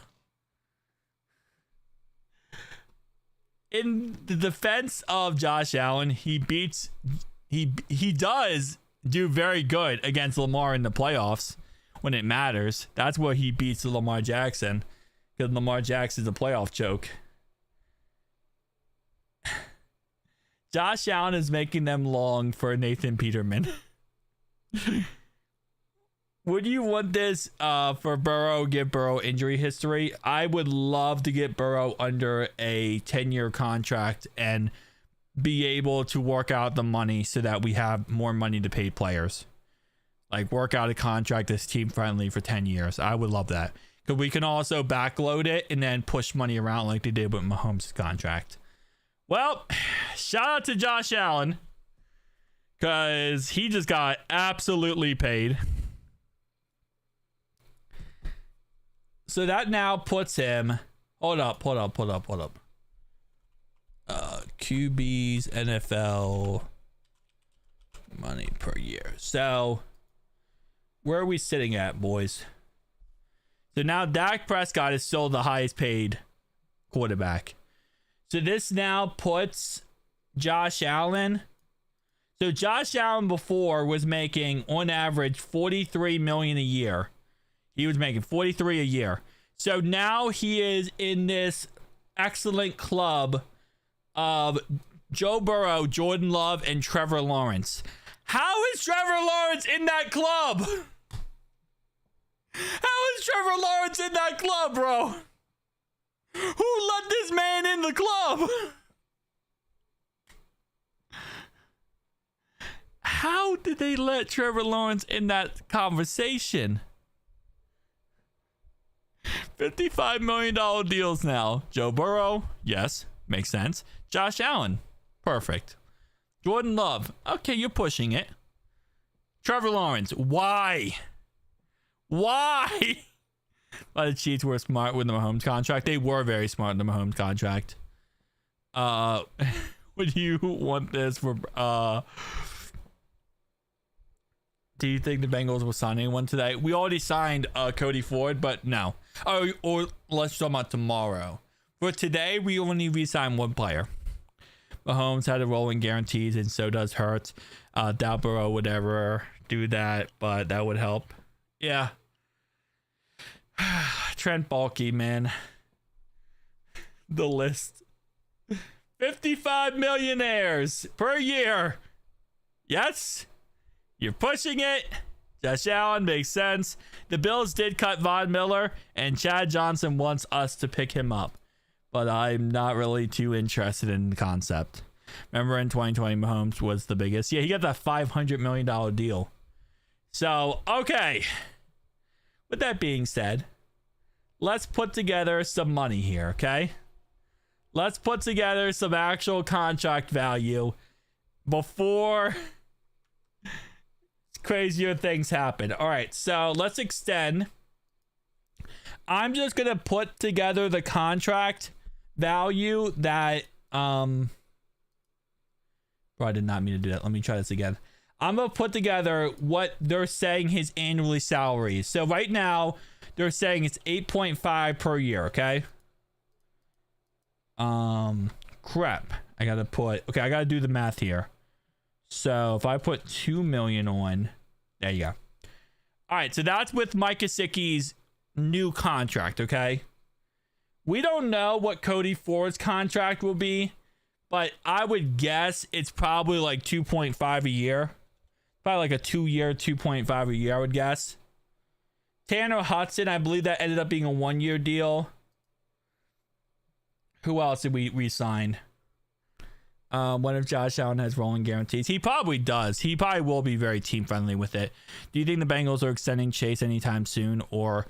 In the defense of Josh Allen, he does do very good against Lamar in the playoffs when it matters. That's where he beats Lamar Jackson, because Lamar Jackson's a playoff choke. Josh Allen is making them long for Nathan Peterman. Would you want this for Burrow, give Burrow injury history? I would love to get Burrow under a 10-year contract and be able to work out the money so that we have more money to pay players. Like, work out a contract that's team-friendly for 10 years. I would love that. Because we can also backload it and then push money around like they did with Mahomes' contract. Well, shout out to Josh Allen, because he just got absolutely paid. So that now puts him... Hold up. QB's NFL money per year. So, where are we sitting at, boys? So now Dak Prescott is still the highest paid quarterback. So this now puts Josh Allen. So Josh Allen before was making on average $43 million a year. He was making $43 a year. So now he is in this excellent club of Joe Burrow, Jordan Love, and Trevor Lawrence. How is Trevor Lawrence in that club? How is Trevor Lawrence in that club, bro? Who let this man in the club? How did they let Trevor Lawrence in that conversation? $55 million deals now. Joe Burrow, yes, makes sense. Josh Allen, perfect. Jordan Love, okay, you're pushing it. Trevor Lawrence, why? Why? Why the Chiefs were smart with the Mahomes contract. They were very smart in the Mahomes contract. Would you want this for do you think the Bengals will sign anyone today? We already signed Cody Ford, but no. Oh, or let's talk about tomorrow. For today, we only re-signed one player. Mahomes had a rolling guarantees, and so does Hurts. Dalborough would ever do that, but that would help. Yeah. Trent Baalke, man. The list. 55 millionaires per year. Yes. You're pushing it. Josh Allen makes sense. The Bills did cut Von Miller, and Chad Johnson wants us to pick him up. But I'm not really too interested in the concept. Remember in 2020, Mahomes was the biggest. Yeah, he got that $500 million deal. So, okay. With that being said, let's put together some money here, okay? Let's put together some actual contract value before crazier things happen. All right, so let's extend. I'm just going to put together the contract value that bro, I did not mean to do that. Let me try this again. I'm going to put together what they're saying his annually salary is. So right now they're saying it's 8.5 per year, okay? Crap. I got to do the math here. So if I put 2 million on, there you go. All right, so that's with Mike Gesicki's new contract, okay? We don't know what Cody Ford's contract will be, but I would guess it's probably like 2.5 a year. Probably like a 2-year, 2.5 a year, I would guess. Tanner Hudson, I believe that ended up being a 1-year deal. Who else did we re-sign? What if Josh Allen has rolling guarantees? He probably does. He probably will be very team friendly with it. Do you think the Bengals are extending Chase anytime soon? Or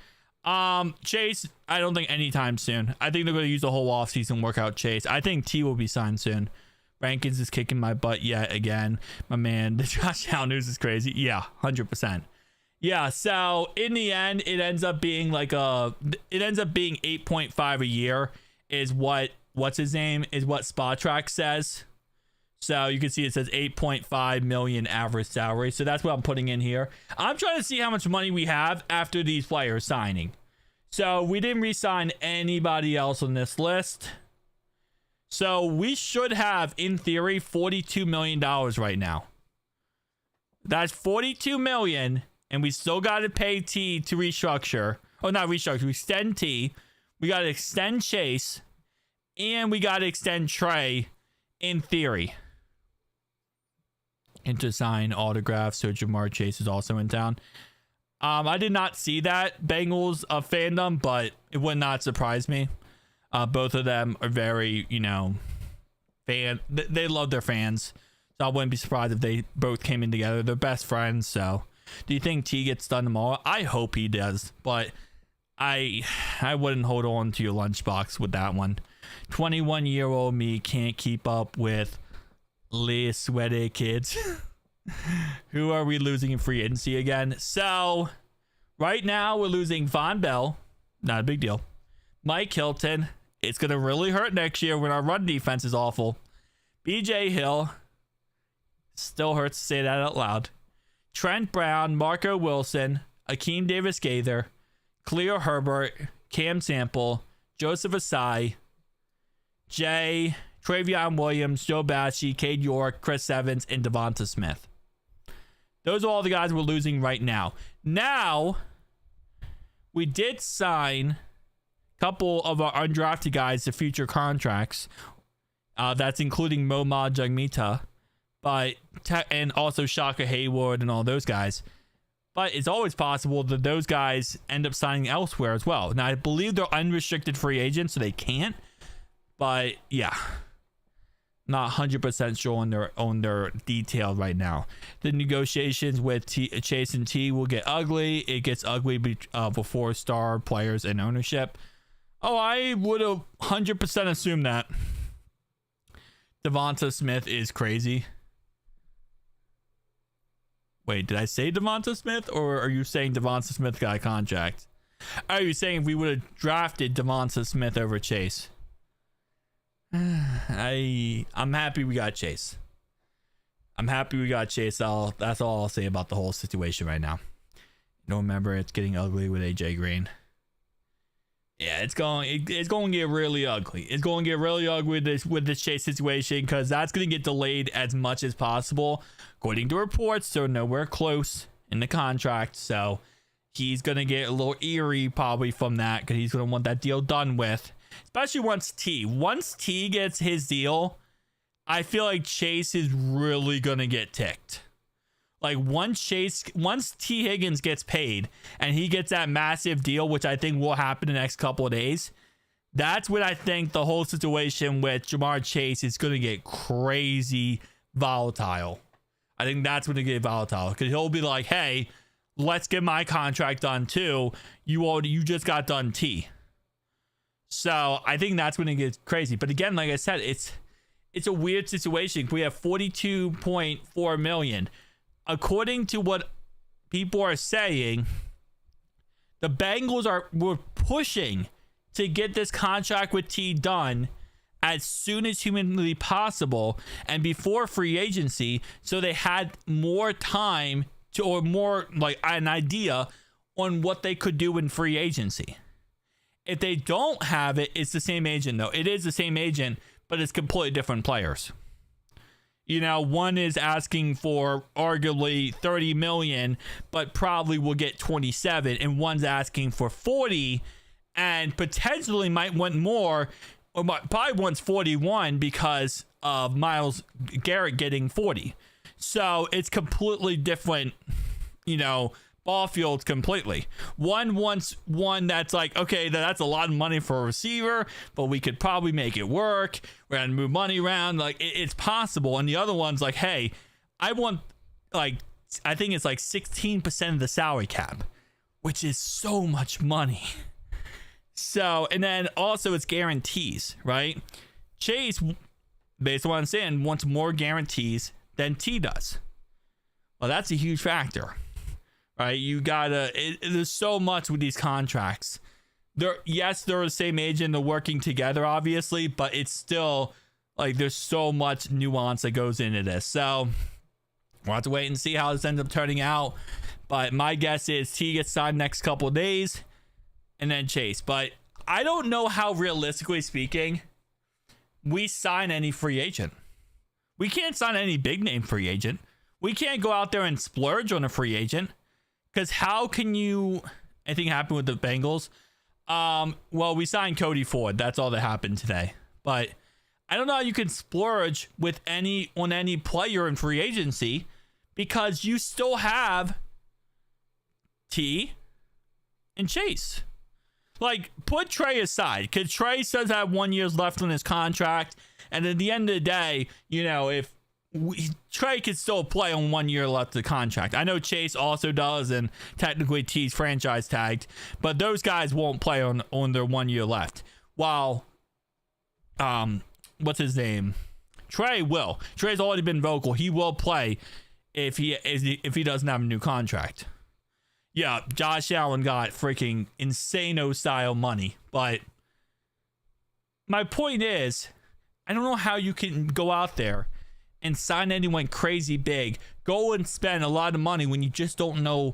Chase, I don't think anytime soon. I think they're going to use the whole offseason work out Chase. I think T will be signed soon. Rankins is kicking my butt yet again. My man, the Josh Allen news is crazy. Yeah, 100%. Yeah, so in the end, it ends up being 8.5 a year is what's his name is what SpotTrack says. So you can see it says 8.5 million average salary. So that's what I'm putting in here. I'm trying to see how much money we have after these players signing. So we didn't re-sign anybody else on this list. So we should have, in theory, $42 million right now. That's $42 million, and we still got to pay T to restructure. Oh, not restructure. We extend T. We got to extend Chase. And we got to extend Trey, in theory. And to sign autographs, so Jamar Chase is also in town. I did not see that Bengals fandom, but it would not surprise me. Both of them are very, they love their fans. So I wouldn't be surprised if they both came in together. They're best friends, so. Do you think T gets done tomorrow? I hope he does, but I wouldn't hold on to your lunchbox with that one. 21-year-old me can't keep up with Les Sweaty kids. Who are we losing in free agency again? So, right now we're losing Von Bell. Not a big deal. Mike Hilton. It's going to really hurt next year when our run defense is awful. BJ Hill. Still hurts to say that out loud. Trent Brown, Marco Wilson, Akeem Davis-Gaither, Khalil Herbert, Cam Sample, Joseph Asai, Jay, Travion Williams, Joe Bashie, Cade York, Chris Evans, and Devonta Smith. Those are all the guys we're losing right now. Now, we did sign a couple of our undrafted guys to future contracts. That's including Momad Jagmita, and also Shaka Hayward and all those guys. But it's always possible that those guys end up signing elsewhere as well. Now, I believe they're unrestricted free agents, so they can't. But yeah, not 100% sure on their detail right now. The negotiations with Chase and T will get ugly. It gets ugly before star players and ownership. Oh, I would have 100% assumed that. Devonta Smith is crazy. Wait, did I say Devonta Smith, or are you saying Devonta Smith got a contract? Are you saying if we would have drafted Devonta Smith over Chase? I'm happy we got Chase. I'm happy we got Chase. That's all I'll say about the whole situation right now. Don't remember, it's getting ugly with AJ Green. Yeah, it's going to get really ugly. It's going to get really ugly with this Chase situation, because that's going to get delayed as much as possible. According to reports, they're nowhere close in the contract, so he's going to get a little eerie probably from that, because he's going to want that deal done with, especially once T gets his deal. I feel like Chase is really going to get ticked. Like once T Higgins gets paid and he gets that massive deal, which I think will happen in the next couple of days, that's when I think the whole situation with Jamar Chase is going to get crazy volatile. I think that's when it get volatile, because he'll be like, hey, let's get my contract done too. You just got done T. So I think that's when it gets crazy. But again, like I said, it's a weird situation. We have $42.4 million. According to what people are saying, the Bengals were pushing to get this contract with T done as soon as humanly possible and before free agency, so they had more time to, or more like an idea on what they could do in free agency. If they don't have it, it's the same agent though. It is the same agent, but it's completely different players. You know, one is asking for arguably 30 million, but probably will get 27, and one's asking for 40 and potentially might want more, or probably wants 41 because of Myles Garrett getting 40. So it's completely different, you know, ball fields completely. One wants one that's like, okay, that's a lot of money for a receiver, but we could probably make it work. We're gonna move money around, like it's possible. And the other one's like, hey, I want, like, I think it's like 16% of the salary cap, which is so much money. So, and then also it's guarantees, right? Chase, based on what I'm saying, wants more guarantees than T does. Well, that's a huge factor. Right, you gotta. There's so much with these contracts. They're the same agent. They're working together, obviously, but it's still like there's so much nuance that goes into this. So we'll have to wait and see how this ends up turning out. But my guess is T gets signed next couple of days, and then Chase. But I don't know how, realistically speaking, we sign any free agent. We can't sign any big name free agent. We can't go out there and splurge on a free agent. Because how can you... Anything happen with the Bengals? Well, we signed Cody Ford. That's all that happened today. But I don't know how you can splurge with any player in free agency, because you still have T and Chase. Like, put Trey aside, because Trey does have 1 year left on his contract. And at the end of the day, you know, if Trey could still play on 1 year left of the contract. I know Chase also does, and technically T's franchise tagged, but those guys won't play on their 1 year left. While, what's his name? Trey will. Trey's already been vocal. He will play if he doesn't have a new contract. Yeah, Josh Allen got freaking insano style money, but my point is, I don't know how you can go out there and sign anyone crazy big, go and spend a lot of money when you just don't know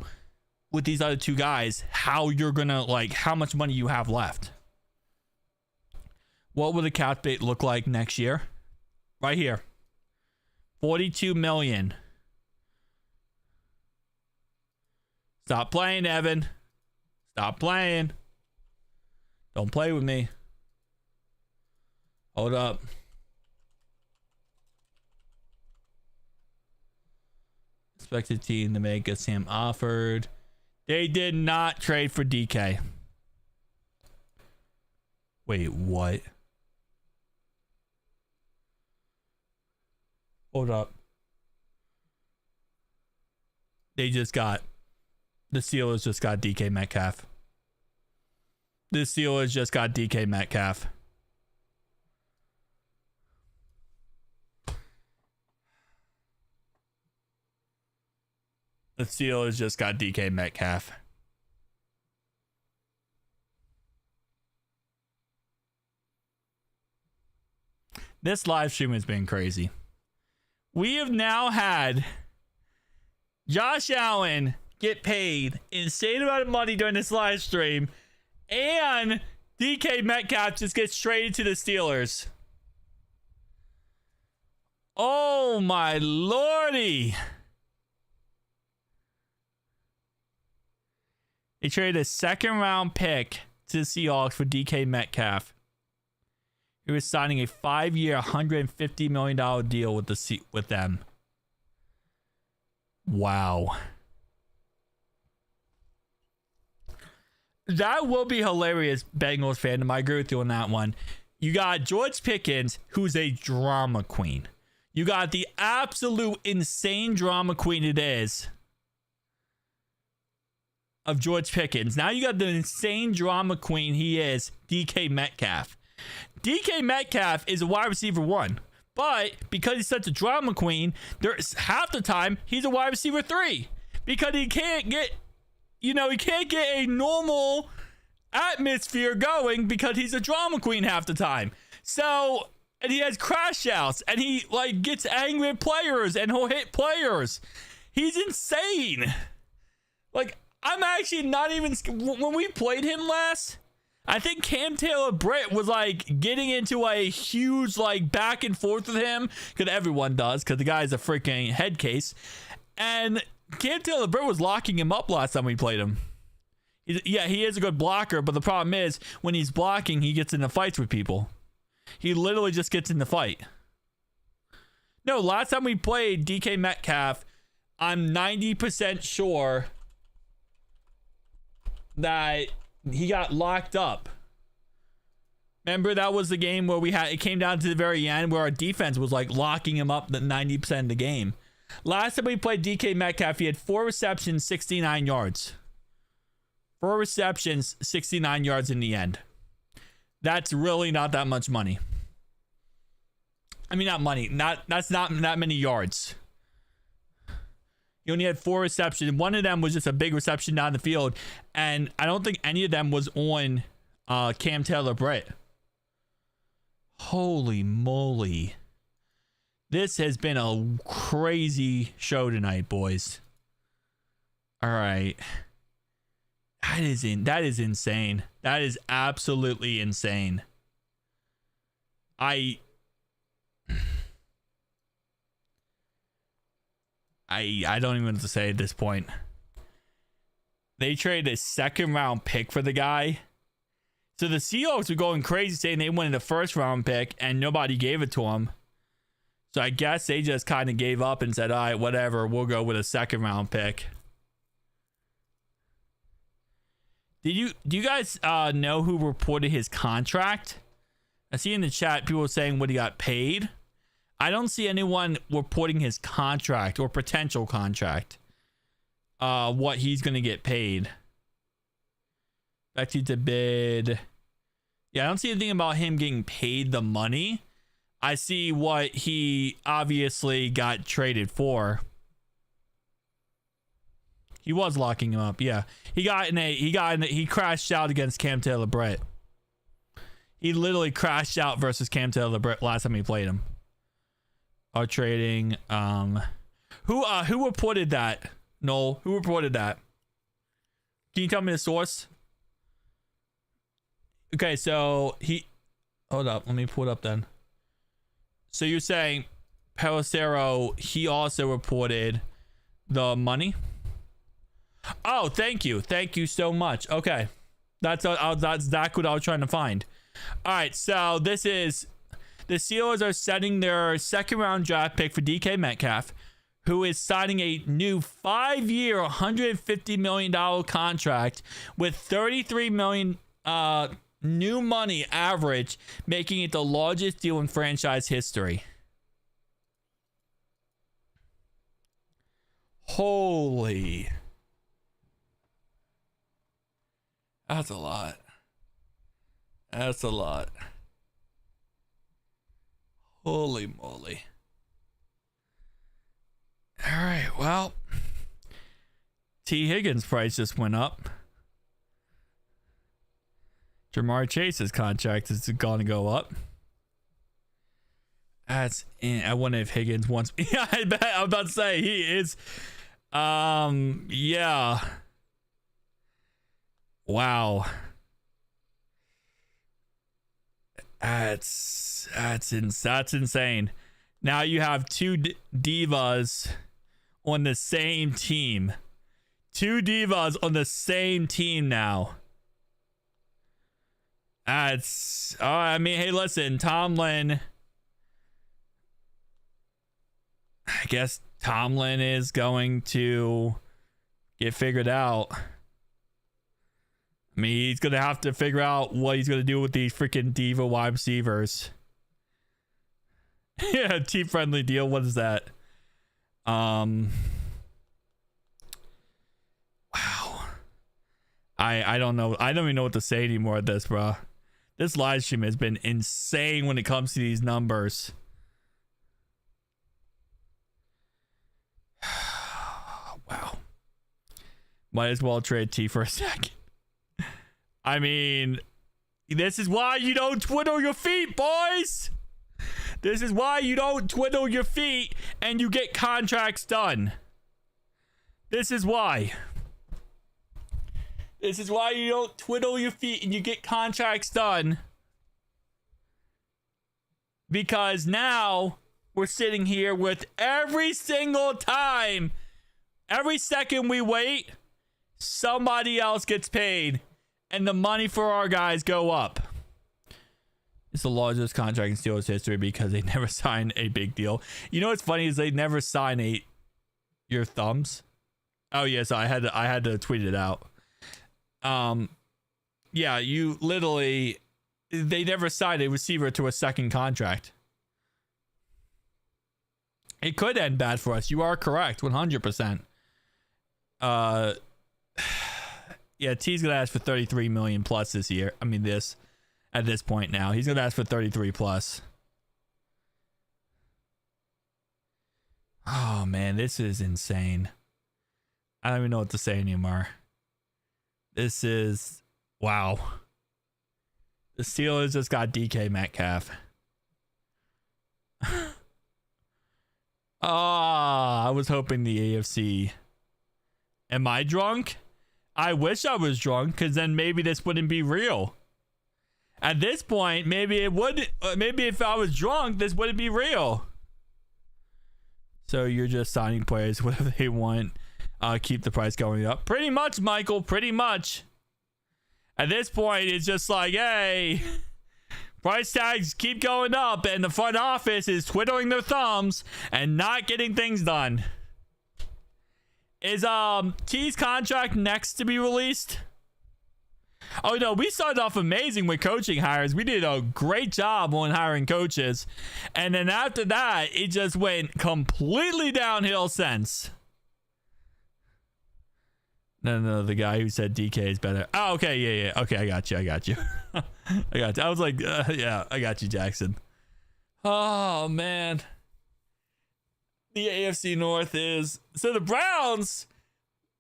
with these other two guys how you're gonna, like, how much money you have left. What will the cap bait look like next year? Right here, 42 million. Stop playing, Evan. Stop playing. Don't play with me. Hold up. Expected team to make a Sam offered. They did not trade for DK. Wait, what? Hold up. The Steelers just got DK Metcalf. The Steelers just got DK Metcalf. The Steelers just got DK Metcalf. This live stream has been crazy. We have now had Josh Allen get paid insane amount of money during this live stream, and DK Metcalf just gets traded to the Steelers. Oh my lordy. They traded a second round pick to the Seahawks for DK Metcalf. He was signing a 5-year, $150 million deal with them. Wow. That will be hilarious, Bengals fandom. I agree with you on that one. You got George Pickens, who's a drama queen. You got the absolute insane drama queen it is of George Pickens. Now you got the insane drama queen he is, DK Metcalf. DK Metcalf is a wide receiver 1, but because he's such a drama queen, there's half the time he's a wide receiver 3 because he can't get, he can't get a normal atmosphere going because he's a drama queen half the time. So, and he has crash outs and he gets angry at players and he'll hit players. He's insane. I'm actually not even, when we played him last, I think Cam Taylor-Britt was getting into a huge back and forth with him, because everyone does, because the guy's a freaking head case. And Cam Taylor-Britt was locking him up last time we played him. He is a good blocker, but the problem is when he's blocking, he gets into fights with people. He literally just gets in the fight. No, last time we played DK Metcalf, I'm 90% sure that he got locked up. Remember, that was the game where it came down to the very end where our defense was locking him up the 90% of the game. Last time we played DK Metcalf, he had 4 receptions, 69 yards. 4 receptions, 69 yards in the end. That's really not that much money. I mean, not money. That's not that many yards. He only had 4 receptions. One of them was just a big reception down the field. And I don't think any of them was on Cam Taylor-Britt. Holy moly. This has been a crazy show tonight, boys. All right. That is insane. That is absolutely insane. I don't even know what to say at this point. They traded a second round pick for the guy. So the Seahawks were going crazy saying they wanted a first round pick and nobody gave it to them. So I guess they just kind of gave up and said, all right, whatever, we'll go with a second round pick. Do you guys know who reported his contract? I see in the chat people saying what he got paid. I don't see anyone reporting his contract or potential contract. What he's going to get paid. Back to bid. Yeah, I don't see anything about him getting paid the money. I see what he obviously got traded for. He was locking him up. Yeah, he crashed out against Cam Taylor-Britt. He literally crashed out versus Cam Taylor-Britt last time he played him. Are trading. Who reported that? No, who reported that? Can you tell me the source? Okay, so hold up, let me pull it up then. So you're saying Pelissero, he also reported the money? Oh, thank you so much. Okay, that's exactly what I was trying to find. All right, so this is the Steelers are setting their second round draft pick for DK Metcalf, who is signing a new 5-year, $150 million contract with $33 million new money average, making it the largest deal in franchise history. Holy. That's a lot. That's a lot. Holy moly. All right, well, T. Higgins' price just went up. Jamar Chase's contract is going to go up. I wonder if Higgins wants. Yeah, I bet. I'm about to say he is. Yeah. Wow. That's insane. Now you have two divas on the same team. Two divas on the same team now. That's. Oh, I mean, hey, listen, Tomlin. I guess Tomlin is going to get figured out. I mean, he's going to have to figure out what he's going to do with these freaking diva wide receivers. Yeah, team-friendly deal. What is that? Wow. I don't know. I don't even know what to say anymore at this, bro. This live stream has been insane when it comes to these numbers. Wow. Might as well trade T for a second. I mean, this is why you don't twiddle your feet, boys. This is why you don't twiddle your feet and you get contracts done. This is why. This is why you don't twiddle your feet and you get contracts done. Because now we're sitting here with every single time, every second we wait, somebody else gets paid and the money for our guys go up. It's the largest contract in Steelers history because they never signed a big deal. You know what's funny is they never sign your thumbs. Oh yes, I had to tweet it out. Yeah, you literally, they never signed a receiver to a second contract. It could end bad for us. You are correct, 100%. Yeah, T's gonna ask for 33 million plus this year. I mean, at this point now, he's gonna ask for 33 plus. Oh man, this is insane. I don't even know what to say anymore. This is wow. The Steelers just got DK Metcalf. I was hoping the AFC. Am I drunk? I wish I was drunk, because then maybe this wouldn't be real. At this point, maybe it would. Maybe if I was drunk, this wouldn't be real. So you're just signing players whatever they want. Keep the price going up. Pretty much, Michael. Pretty much. At this point, it's just like, hey, price tags keep going up, and the front office is twiddling their thumbs and not getting things done. Is T's contract next to be released? Oh no, we started off amazing with coaching hires. We did a great job on hiring coaches, and then after that, it just went completely downhill since. No, the guy who said DK is better. Oh, okay, yeah. Okay, I got you. I got you. I was like, yeah, I got you, Jackson. Oh, man. The AFC North is... So the Browns,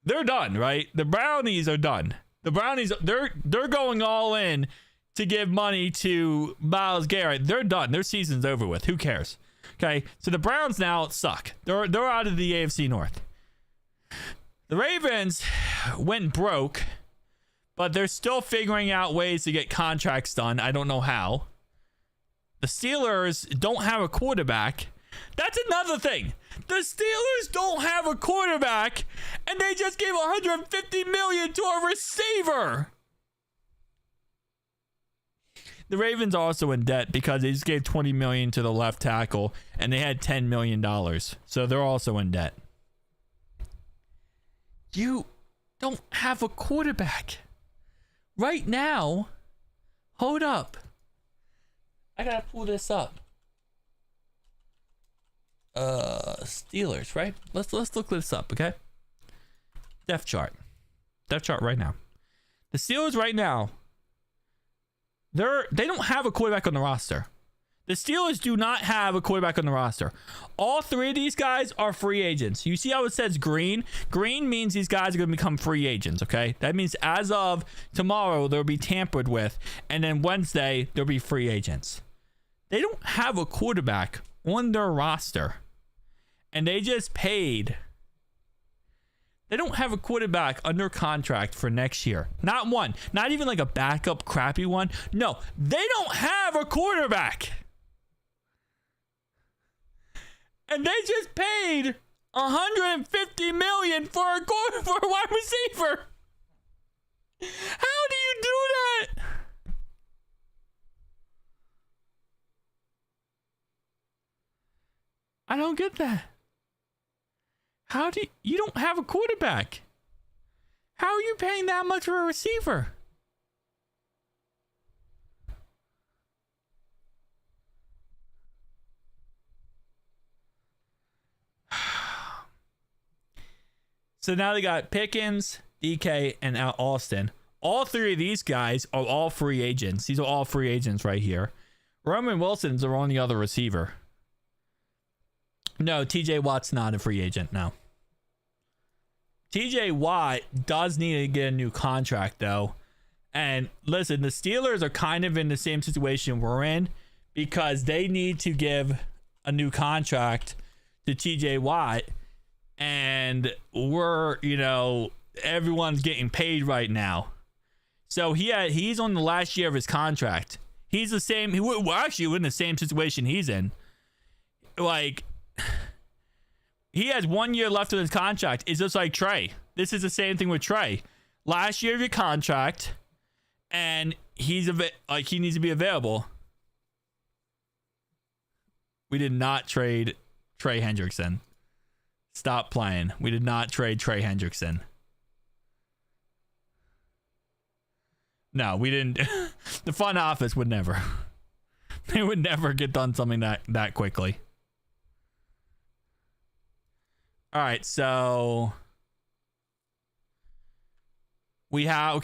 they're done, right? The Brownies are done. The Brownies, they're going all in to give money to Myles Garrett. They're done. Their season's over with. Who cares? Okay, so the Browns now suck. They're out of the AFC North. The Ravens went broke, but they're still figuring out ways to get contracts done. I don't know how. The Steelers don't have a quarterback. That's another thing. The Steelers don't have a quarterback, and they just gave $150 million to a receiver. The Ravens are also in debt because they just gave $20 million to the left tackle, and they had $10 million. So they're also in debt. You don't have a quarterback right now. Hold up. I gotta pull this up. Steelers, right? Let's look this up, okay? Depth chart right now. The Steelers right now, they don't have a quarterback on the roster. The Steelers do not have a quarterback on the roster. All three of these guys are free agents. You see how it says green? Green means these guys are going to become free agents, okay? That means as of tomorrow, they'll be tampered with. And then Wednesday, they'll be free agents. They don't have a quarterback on their roster. And they just paid. They don't have a quarterback under contract for next year. Not one. Not even like a backup crappy one. No, they don't have a quarterback. And they just paid $150 million for a wide receiver. How do you do that? I don't get that. How do you don't have a quarterback? How are you paying that much for a receiver? So now they got Pickens, DK, and Austin. All three of these guys are all free agents. These are all free agents right here. Roman Wilson's the only other receiver. No, TJ Watt's not a free agent, no. TJ Watt does need to get a new contract, though. And listen, the Steelers are kind of in the same situation we're in because they need to give a new contract to TJ Watt. And we're, everyone's getting paid right now. So he's on the last year of his contract. He's the same. We're actually in the same situation he's in. Like, he has 1 year left of his contract. It's just like Trey. This is the same thing with Trey. Last year of your contract, and he needs to be available. We did not trade Trey Hendrickson. Stop playing. We did not trade Trey Hendrickson. No, we didn't. The front office would never. They would never get done something that quickly. All right, so we have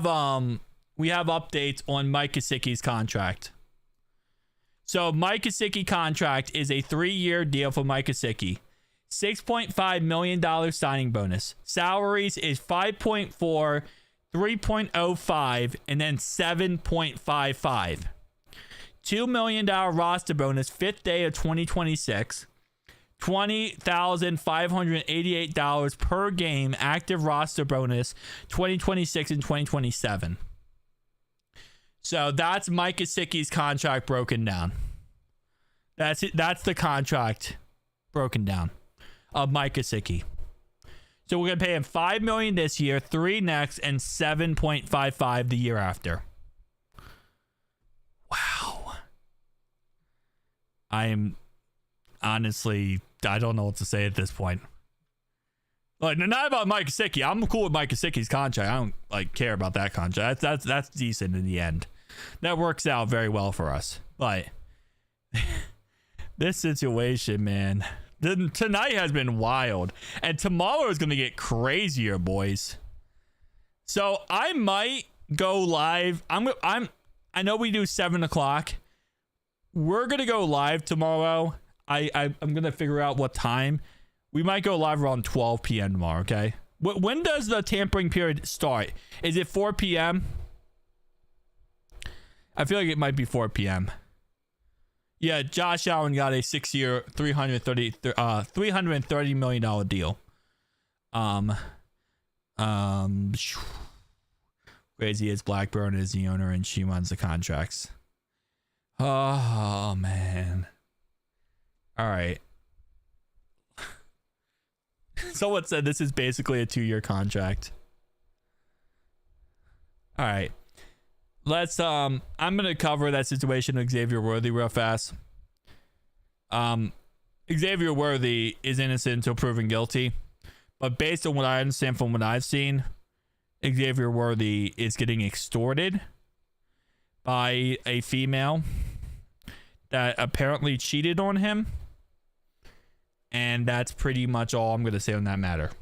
updates on Mike Gesicki's contract. So Mike Gesicki contract is a 3-year deal for Mike Gesicki. $6.5 million signing bonus. Salaries is 5.4, 3.05, and then 7.55. $2 million roster bonus, 5th day of 2026. $20,588 per game active roster bonus 2026 and 2027. So that's Mike Gesicki's contract broken down. That's it. That's the contract broken down of Mike Gesicki. So we're gonna pay him $5 million this year, 3 next, and 7.55 the year after. Wow. Honestly, I don't know what to say at this point. Like, not about Mike Gesicki. I'm cool with Mike Gesicki's contract. I don't care about that contract. That's decent in the end. That works out very well for us. But this situation, man, tonight has been wild, and tomorrow is gonna get crazier, boys. So I might go live. I know we do 7 o'clock. We're gonna go live tomorrow. I'm gonna figure out what time. We might go live around 12 p.m. tomorrow. Okay. When does the tampering period start? Is it 4 p.m.? I feel like it might be 4 p.m. Yeah, Josh Allen got a 6-year, $330 million deal. Crazy is Blackburn is the owner and she runs the contracts. Oh man. All right. Someone said this is basically a 2-year contract. All right. Let's I'm gonna cover that situation with Xavier Worthy real fast. Xavier Worthy is innocent until proven guilty, but based on what I understand from what I've seen, Xavier Worthy is getting extorted by a female that apparently cheated on him, and that's pretty much all I'm gonna say on that matter.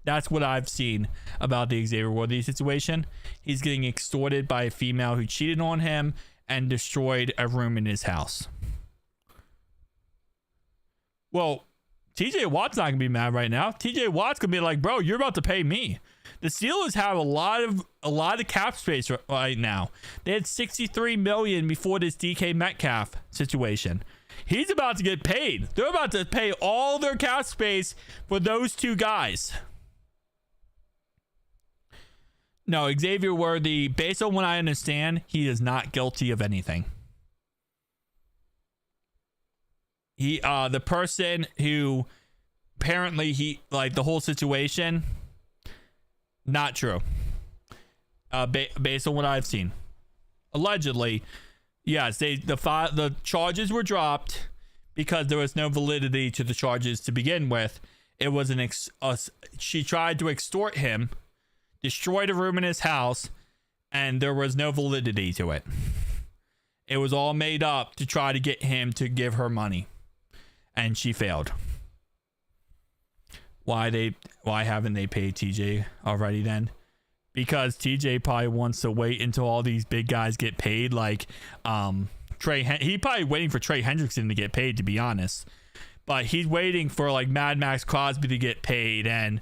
That's what I've seen about the Xavier Worthy situation. He's getting extorted by a female who cheated on him, and destroyed a room in his house. Well, TJ Watt's not going to be mad right now. TJ Watt's going to be like, bro, you're about to pay me. The Steelers have a lot of cap space right now. They had $63 million before this DK Metcalf situation. He's about to get paid. They're about to pay all their cap space for those two guys. No, Xavier Worthy, based on what I understand, he is not guilty of anything. The person who apparently the whole situation, not true. Based on what I've seen, allegedly, yes, the charges were dropped because there was no validity to the charges to begin with. It was she tried to extort him, destroyed a room in his house, and there was no validity to it. It was all made up to try to get him to give her money, and she failed. Why haven't they paid TJ already then? Because TJ probably wants to wait until all these big guys get paid, like he probably waiting for Trey Hendrickson to get paid, to be honest. But he's waiting for like Mad Max Crosby to get paid, and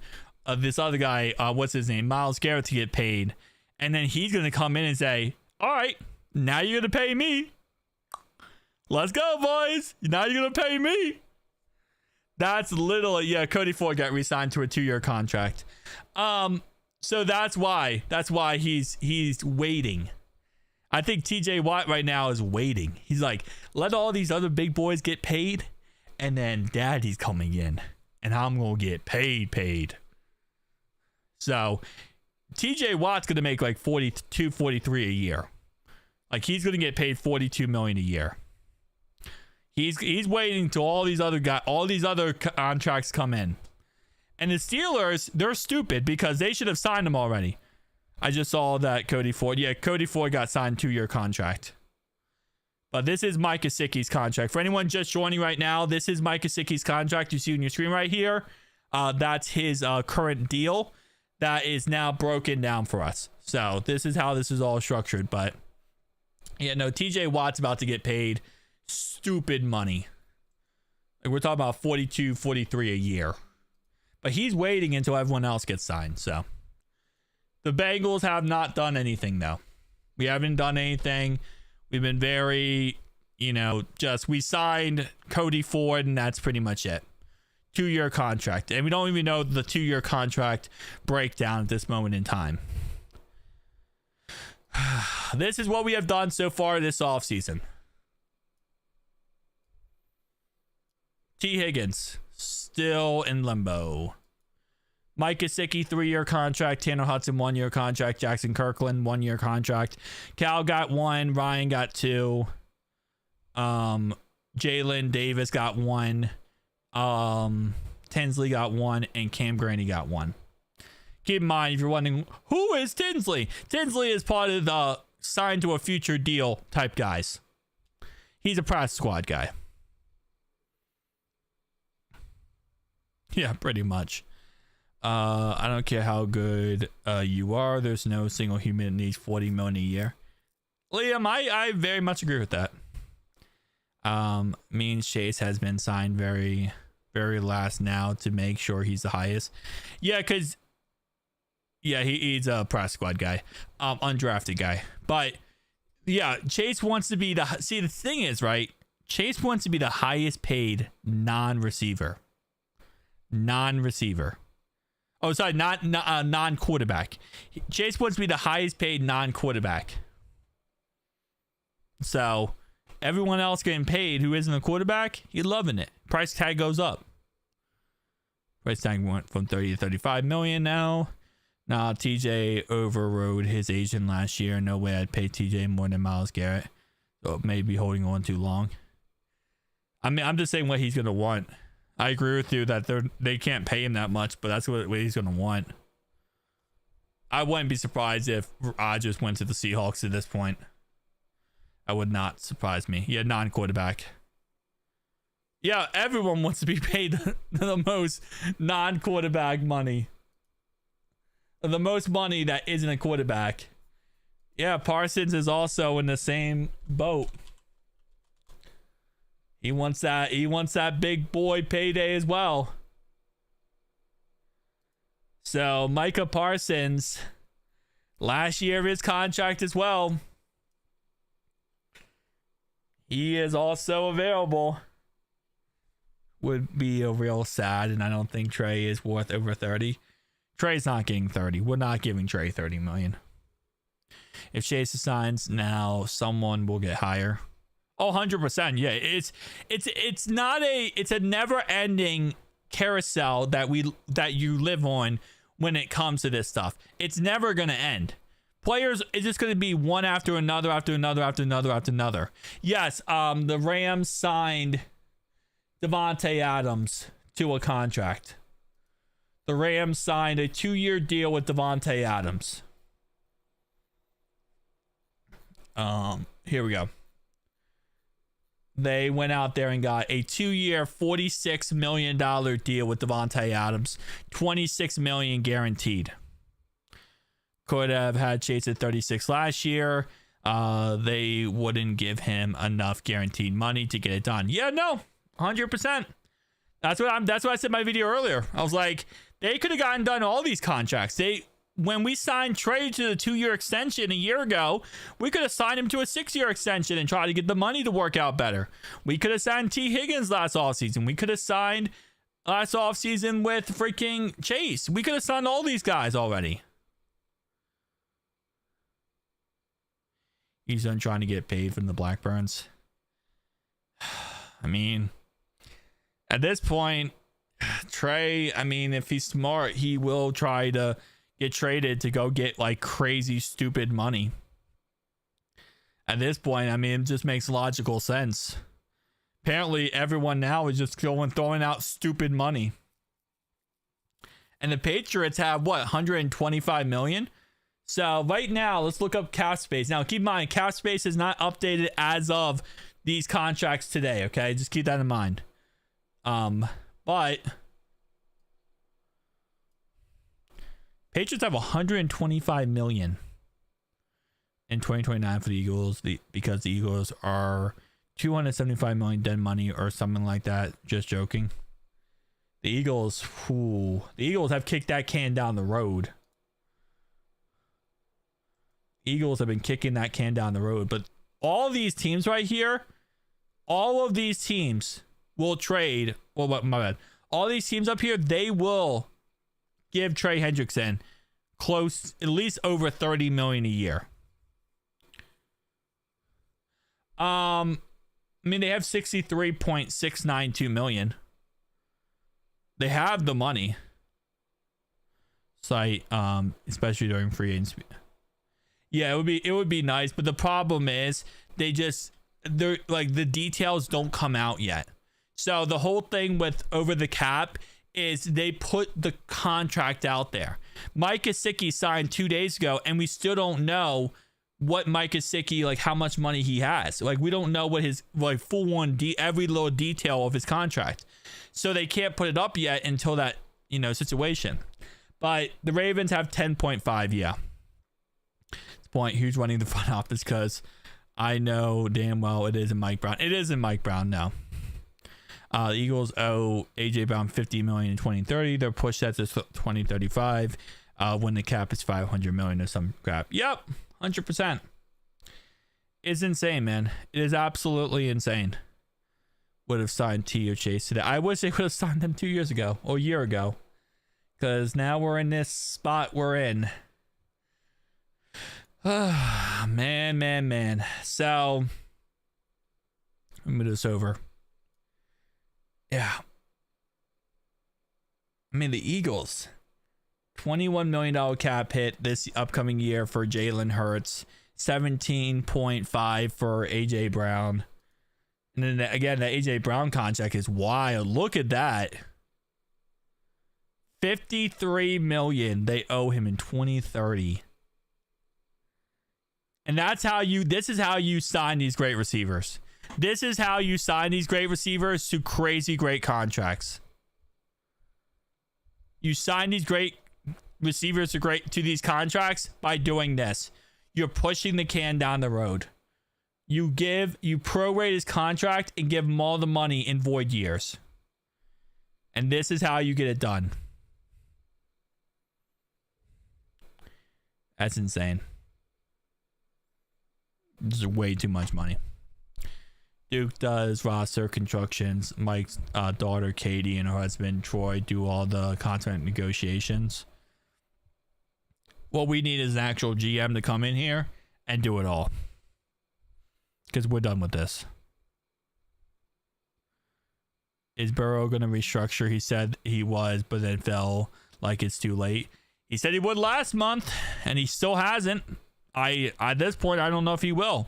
this other guy, what's his name, Myles Garrett, to get paid. And then he's going to come in and say, all right, now you're going to pay me. Let's go, boys. Now you're going to pay me. That's literally, yeah, Cody Ford got re-signed to a 2-year contract. So that's why he's waiting. I think TJ Watt right now is waiting. He's like, let all these other big boys get paid, and then daddy's coming in, and I'm going to get paid. So TJ Watt's going to make like 42, 43 a year. Like, he's going to get paid $42 million a year. He's waiting till all these other contracts come in. And the Steelers, they're stupid because they should have signed him already. I just saw that Cody Ford. Yeah, Cody Ford got signed 2-year contract. But this is Mike Gesicki's contract. For anyone just joining right now, this is Mike Gesicki's contract. You see on your screen right here. That's his current deal that is now broken down for us. So this is how this is all structured. But yeah, no, TJ Watt's about to get paid stupid money. Like, we're talking about 42, 43 a year. But he's waiting until everyone else gets signed. So the Bengals have not done anything, though. We haven't done anything. We've been very, we signed Cody Ford, and that's pretty much it. 2-year contract. And we don't even know the 2-year contract breakdown at this moment in time. This is what we have done so far this offseason. T. Higgins, still in limbo. Mike Gesicki, 3-year contract. Tanner Hudson, 1-year contract. Jackson Kirkland, 1-year contract. Cal got 1. Ryan got 2. Jalen Davis got 1. Tinsley got 1. And Cam Graney got 1. Keep in mind, if you're wondering, who is Tinsley? Tinsley is part of the signed to a future deal type guys. He's a practice squad guy. Yeah, pretty much. I don't care how good you are. There's no single human that needs $40 million a year. Liam, I very much agree with that. Means Chase has been signed very, very last now to make sure he's the highest. Yeah, because he's a practice squad guy, undrafted guy. But yeah, Chase wants to be the thing is, right? Chase wants to be the highest paid non-receiver. Oh, sorry, not non-quarterback. Chase wants to be the highest paid non-quarterback. So everyone else getting paid who isn't a quarterback, he's loving it. Price tag goes up. Price tag went from 30 to 35 million now. Nah, TJ overrode his agent last year. No way I'd pay TJ more than Myles Garrett. So maybe holding on too long. I mean, I'm just saying what he's gonna want. I agree with you that they can't pay him that much, but that's what he's going to want. I wouldn't be surprised if Rodgers went to the Seahawks at this point. That would not surprise me. Yeah, non-quarterback. Yeah, everyone wants to be paid the most non-quarterback money. The most money that isn't a quarterback. Yeah, Parsons is also in the same boat. He wants that big boy payday as well. So Micah Parsons, last year of his contract as well. He is also available. Would be a real sad, and I don't think Trey is worth over 30. Trey's not getting 30. We're not giving Trey 30 million. If Chase signs now, someone will get higher. Oh, 100%. Yeah, it's a never-ending carousel that you live on when it comes to this stuff. It's never gonna end. Players is just gonna be one after another, after another, after another, after another. Yes, the Rams signed Davante Adams to a contract. The Rams signed a 2-year deal with Davante Adams. Here we go. They went out there and got a 2-year, $46 million deal with Davante Adams, $26 million guaranteed. Could have had Chase at 36 last year. They wouldn't give him enough guaranteed money to get it done. Yeah, no, 100%. That's what I said in my video earlier. I was like, they could have gotten done all these contracts. When we signed Trey to the 2-year extension a year ago, we could have signed him to a 6-year extension and try to get the money to work out better. We could have signed T. Higgins last offseason. We could have signed last offseason with freaking Chase. We could have signed all these guys already. He's done trying to get paid from the Blackburns. I mean, at this point, Trey, I mean, if he's smart, he will try to get traded to go get like crazy stupid money. At this point, I mean, it just makes logical sense. Apparently everyone now is just throwing out stupid money. And the Patriots have what, 125 million? So right now, let's look up cap space. Now keep in mind, cap space is not updated as of these contracts today, okay? Just keep that in mind. But Patriots have 125 million in 2029 for the Eagles, because the Eagles are 275 million dead money or something like that. Just joking. The Eagles have kicked that can down the road. Eagles have been kicking that can down the road, but all of these teams right here, all of these teams will trade. Well, my bad. All these teams up here, they will give Trey Hendrickson close, at least over 30 million a year. I mean, they have 63.692 million. They have the money. Site, especially during free agency. Yeah, it would be nice, but the problem is they're like, the details don't come out yet. So the whole thing with over the cap is they put the contract out there. Mike Gesicki signed 2 days ago, and we still don't know what Mike Gesicki, like how much money he has. Like, we don't know what his like full on every little detail of his contract. So they can't put it up yet until that, situation. But the Ravens have 10.5, yeah. Point who's running the front office, because I know damn well it isn't Mike Brown. It isn't Mike Brown now. The Eagles owe AJ Brown 50 million in 2030. They're pushed that to 2035 when the cap is 500 million or some crap. Yep, 100%. It's insane, man. It is absolutely insane. Would have signed T or Chase today. I wish they would have signed them 2 years ago or a year ago, because now we're in this spot we're in. Man. So, let me move this over. Yeah. I mean, the Eagles, $21 million cap hit this upcoming year for Jalen Hurts, 17.5 for AJ Brown. And then again, the AJ Brown contract is wild. Look at that. $53 million they owe him in 2030. And this is how you sign these great receivers. This is how you sign these great receivers to crazy great contracts. You sign these great receivers to these contracts by doing this. you're pushing the can down the road. You prorate his contract and give him all the money in void years. And this is how you get it done. That's insane. This is way too much money. Duke does roster constructions. Mike's daughter, Katie, and her husband, Troy, do all the contract negotiations. What we need is an actual GM to come in here and do it all. Because we're done with this. Is Burrow going to restructure? He said he was, but then fell like it's too late. He said he would last month, and he still hasn't. At this point, I don't know if he will.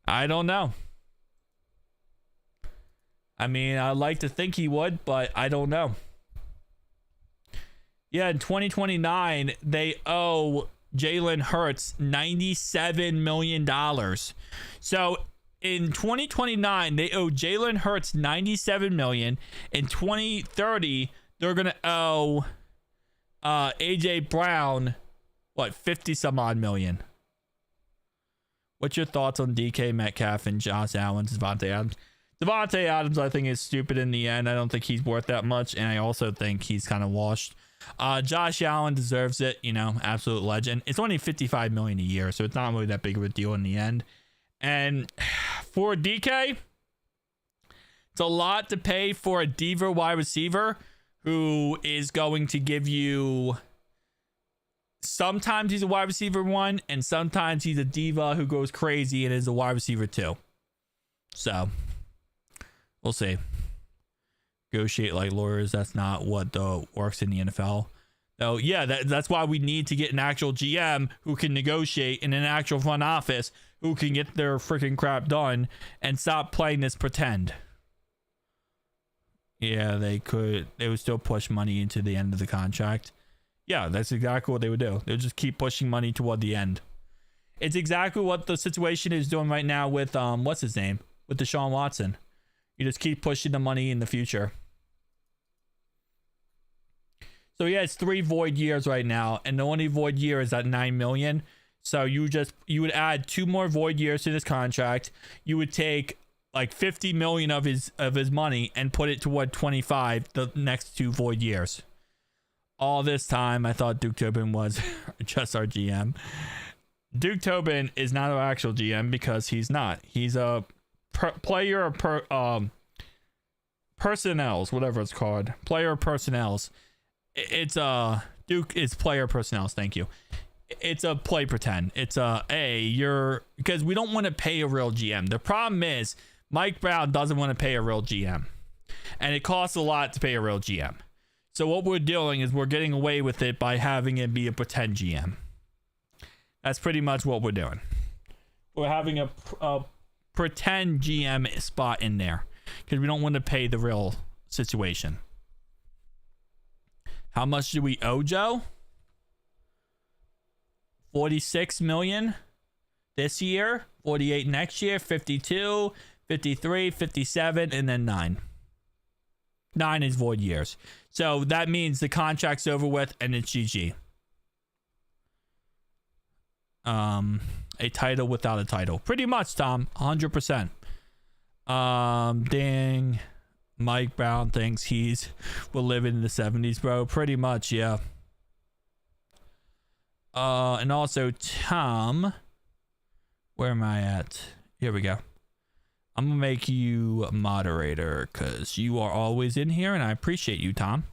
I don't know. I mean, I'd like to think he would, but I don't know. Yeah, in 2029, they owe Jalen Hurts $97 million. So in 2029, they owe Jalen Hurts $97 million. In 2030, they're going to owe AJ Brown, 50 some odd million. What's your thoughts on DK Metcalf and Josh Allen, Davante Adams? Davante Adams, I think, is stupid in the end. I don't think he's worth that much, and I also think he's kind of washed. Josh Allen deserves it, absolute legend. It's only $55 million a year, so it's not really that big of a deal in the end. And for DK, it's a lot to pay for a diva wide receiver who is going to give you... Sometimes he's a wide receiver 1, and sometimes he's a diva who goes crazy and is a wide receiver 2. So, we'll see. Negotiate like lawyers. That's not what works in the NFL. So, yeah, that's why we need to get an actual GM who can negotiate in an actual front office who can get their freaking crap done and stop playing this pretend. Yeah, they could. They would still push money into the end of the contract. Yeah, that's exactly what they would do. They'll just keep pushing money toward the end. It's exactly what the situation is doing right now with, what's his name? With Deshaun Watson. You just keep pushing the money in the future. So yeah, it's 3 void years right now, and the only void year is at $9 million. So you would add 2 more void years to this contract. You would take like $50 million of his money and put it toward 25 the next 2 void years. All this time, I thought Duke Tobin was just our GM. Duke Tobin is not our actual GM because he's not. He's a player personnels, whatever it's called. Player personnels. It's Duke is player personnels. Thank you. It's a play pretend. It's because we don't want to pay a real GM. The problem is Mike Brown doesn't want to pay a real GM, and it costs a lot to pay a real GM. So what we're doing is we're getting away with it by having it be a pretend GM. That's pretty much what we're doing. We're having a pretend GM spot in there because we don't want to pay the real situation. How much do we owe Joe? $46 million this year, 48 next year, 52, 53, 57, and then 9. 9 is void years. So that means the contract's over with and it's GG. A title without a title. Pretty much, Tom. 100%. Dang. Mike Brown thinks will live in the 70s, bro. Pretty much, yeah. And also, Tom. Where am I at? Here we go. I'm going to make you a moderator because you are always in here and I appreciate you, Tom.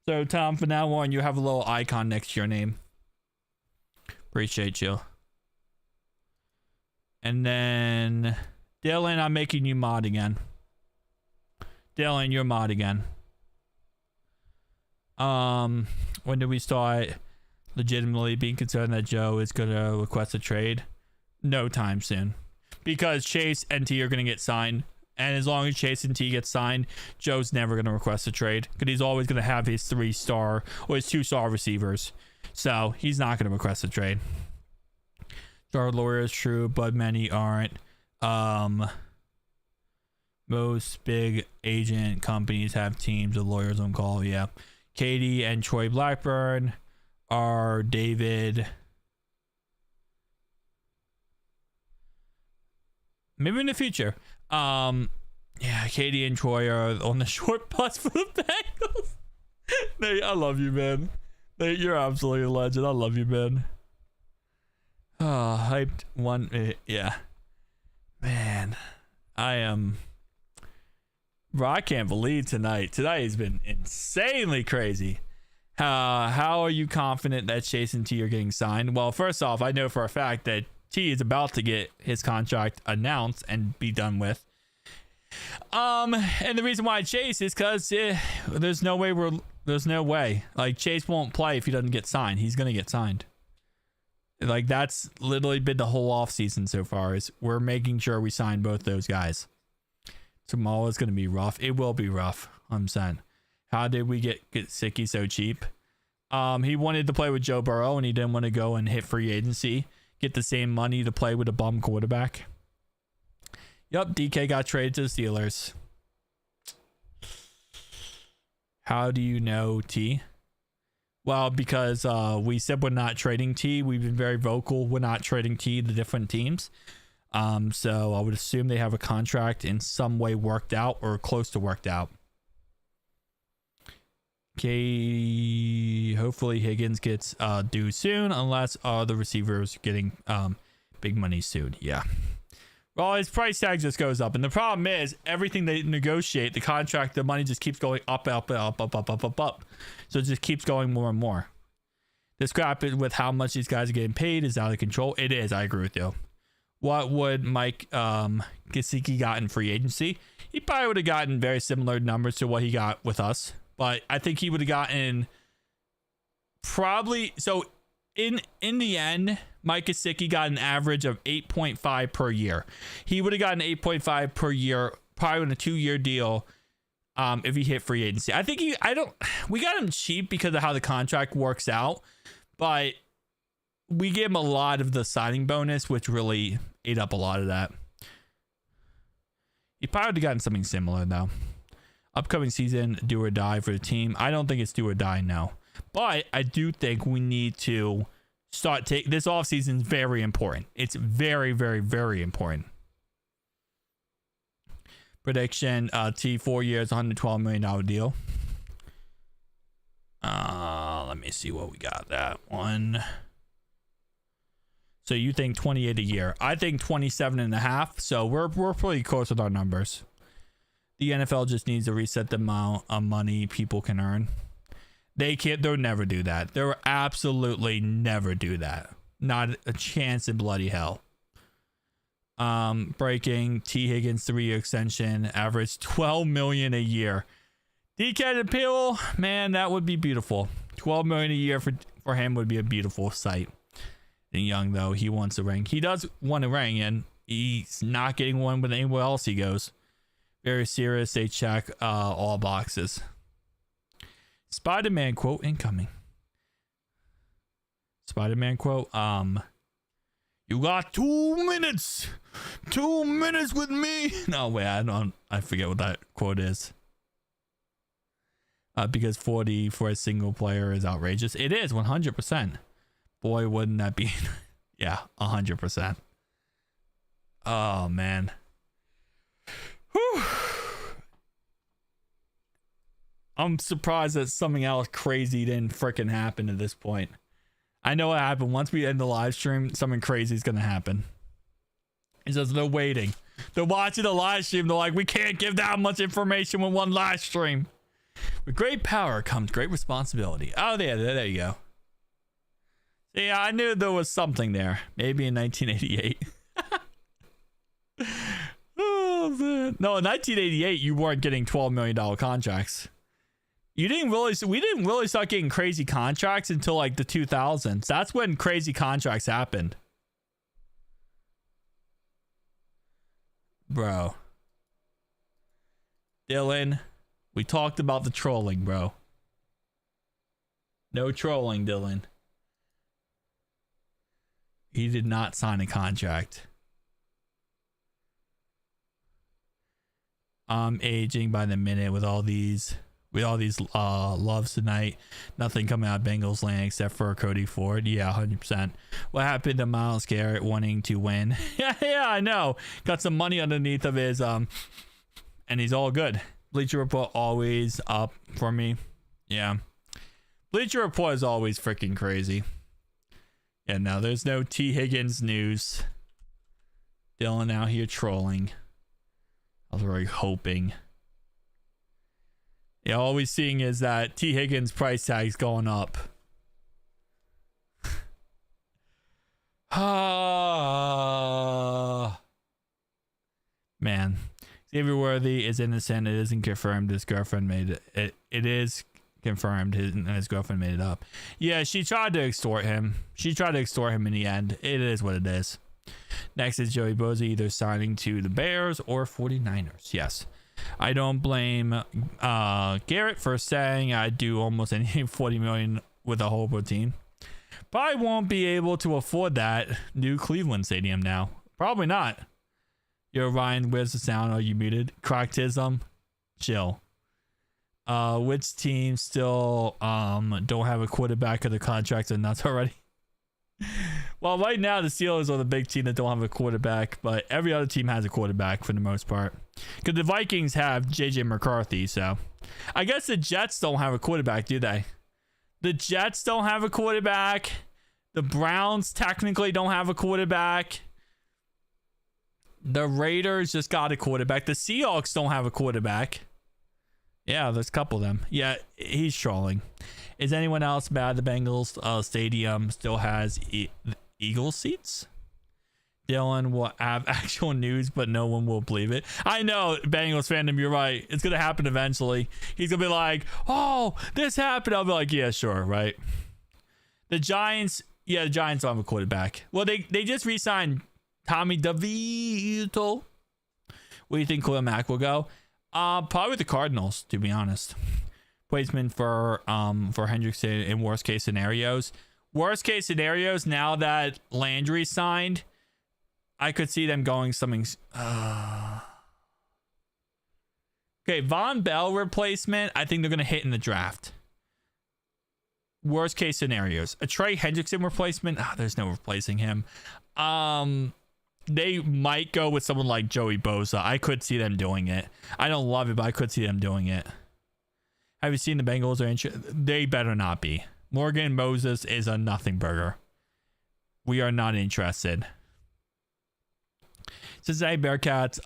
So, Tom, from now on, you have a little icon next to your name. Appreciate you. And then, Dylan, I'm making you mod again. Dylan, you're mod again. When do we start legitimately being concerned that Joe is going to request a trade? No time soon. Because Chase and T are going to get signed. And as long as Chase and T get signed, Joe's never going to request a trade. Because he's always going to have his 3-star or his 2-star receivers. So he's not going to request a trade. Our lawyer is true, but many aren't. Most big agent companies have teams of lawyers on call. Yeah. Katie and Troy Blackburn are David maybe in the future. Yeah, Katie and Troy are on the short bus for the Bengals. Nate, I love you, man. Nate, you're absolutely a legend. I love you, man. Oh, hyped one. Yeah. Man, I am. Bro, I can't believe tonight. Tonight has been insanely crazy. How are you confident that Chase and T are getting signed? Well, first off, I know for a fact that T is about to get his contract announced and be done with. And the reason why Chase is because there's no way. Like, Chase won't play if he doesn't get signed. He's gonna get signed. Like, that's literally been the whole offseason so far, is we're making sure we sign both those guys. Tomorrow is gonna be rough. It will be rough. I'm saying. How did we get Sicky so cheap? He wanted to play with Joe Burrow and he didn't want to go and hit free agency, get the same money to play with a bum quarterback. Yep, DK got traded to the Steelers. How do you know T? Well, because we said we're not trading T. We've been very vocal. We're not trading T to different teams. So I would assume they have a contract in some way worked out or close to worked out. Okay, hopefully Higgins gets due soon, unless the receivers getting big money soon. Yeah. Well, his price tag just goes up, and the problem is everything they negotiate, the contract, the money just keeps going up. So it just keeps going more and more. This crap with how much these guys are getting paid is out of control. It is. I agree with you. What would Mike Gesicki got in free agency? He probably would have gotten very similar numbers to what he got with us. But I think he would have gotten probably, so in the end, Mike Gesicki got an average of 8.5 per year. He would have gotten 8.5 per year, probably in a 2-year deal, if he hit free agency. I think we got him cheap because of how the contract works out, but we gave him a lot of the signing bonus, which really ate up a lot of that. He probably would have gotten something similar though. Upcoming season, do or die for the team. I don't think it's do or die now. But I do think we need to start this offseason is very important. It's very, very, very important. Prediction, T 4 years, $112 million deal. Let me see what we got. That one. So you think 28 a year. I think 27.5. So we're pretty close with our numbers. The NFL just needs to reset the amount of money people can earn. They'll never do that. They'll absolutely never do that. Not a chance in bloody hell. Breaking T Higgins 3-year extension, average $12 million a year. DK appeal, man, that would be beautiful. $12 million a year for him would be a beautiful sight. And Young though, he wants a ring. He does want a ring, and he's not getting one with anywhere else he goes. Very serious. They check all boxes. Spider-Man quote incoming. Spider-Man quote. You got 2 minutes. 2 minutes with me. No, wait, I forget what that quote is. Because 40 for a single player is outrageous. It is 100%. Boy, wouldn't that be? Yeah, 100%. Oh man. Whew. I'm surprised that something else crazy didn't freaking happen at this point. I know what happened. Once we end the live stream, something crazy is going to happen. It's just they're waiting. They're watching the live stream. They're like, we can't give that much information with one live stream. With great power comes great responsibility. Oh, there you go. Yeah, I knew there was something there. Maybe in 1988. Oh, man. No, in 1988, you weren't getting $12 million contracts. We didn't really start getting crazy contracts until like the 2000s. That's when crazy contracts happened. Bro. Dylan, we talked about the trolling, bro. No trolling, Dylan. He did not sign a contract. I'm aging by the minute with all these with all these loves tonight. Nothing coming out of Bengals land except for Cody Ford. Yeah, 100%. What happened to Myles Garrett wanting to win? yeah, I know. Got some money underneath of his and he's all good. Bleacher Report always up for me. Yeah. Bleacher Report is always freaking crazy. Yeah, no, there's no T. Higgins news. Dylan out here trolling. I was really hoping. Yeah, all we're seeing is that T. Higgins price tag's going up. Man. Xavier Worthy is innocent. It isn't confirmed. His girlfriend made it. It is confirmed. His girlfriend made it up. Yeah, she tried to extort him. She tried to extort him in the end. It is what it is. Next is Joey Bosa either signing to the Bears or 49ers. Yes. I don't blame Garrett for saying I'd do almost any $40 million with a Hobo team. Probably won't be able to afford that new Cleveland Stadium now. Probably not. Yo, Ryan, where's the sound? Are you muted? Croctism, chill. Which team still don't have a quarterback of the contracts and nuts already? Well, right now the Steelers are the big team that don't have a quarterback, but every other team has a quarterback for the most part. Because the Vikings have JJ McCarthy, so I guess the Jets don't have a quarterback, do they? The Jets don't have a quarterback. The Browns technically don't have a quarterback. The Raiders just got a quarterback. The Seahawks don't have a quarterback. Yeah, there's a couple of them. Yeah, he's trolling. Is anyone else mad the Bengals stadium still has Eagles seats? Dylan will have actual news, but no one will believe it. I know, Bengals fandom, you're right. It's going to happen eventually. He's going to be like, oh, this happened. I'll be like, yeah, sure, right? The Giants, yeah, the Giants don't have a quarterback. Well, they just re-signed Tommy DeVito. Where do you think Khalil Mack will go? Probably the Cardinals, to be honest. Placement for Hendrickson in worst case scenarios. Worst case scenarios, now that Landry signed, I could see them going something. Okay, Von Bell replacement. I think they're gonna hit in the draft. Worst case scenarios, a Trey Hendrickson replacement. There's no replacing him. They might go with someone like Joey Bosa. I could see them doing it. I don't love it, but I could see them doing it. Have you seen the Bengals? They better not be. Morgan Moses is a nothing burger. We are not interested. Cincinnati Bearcats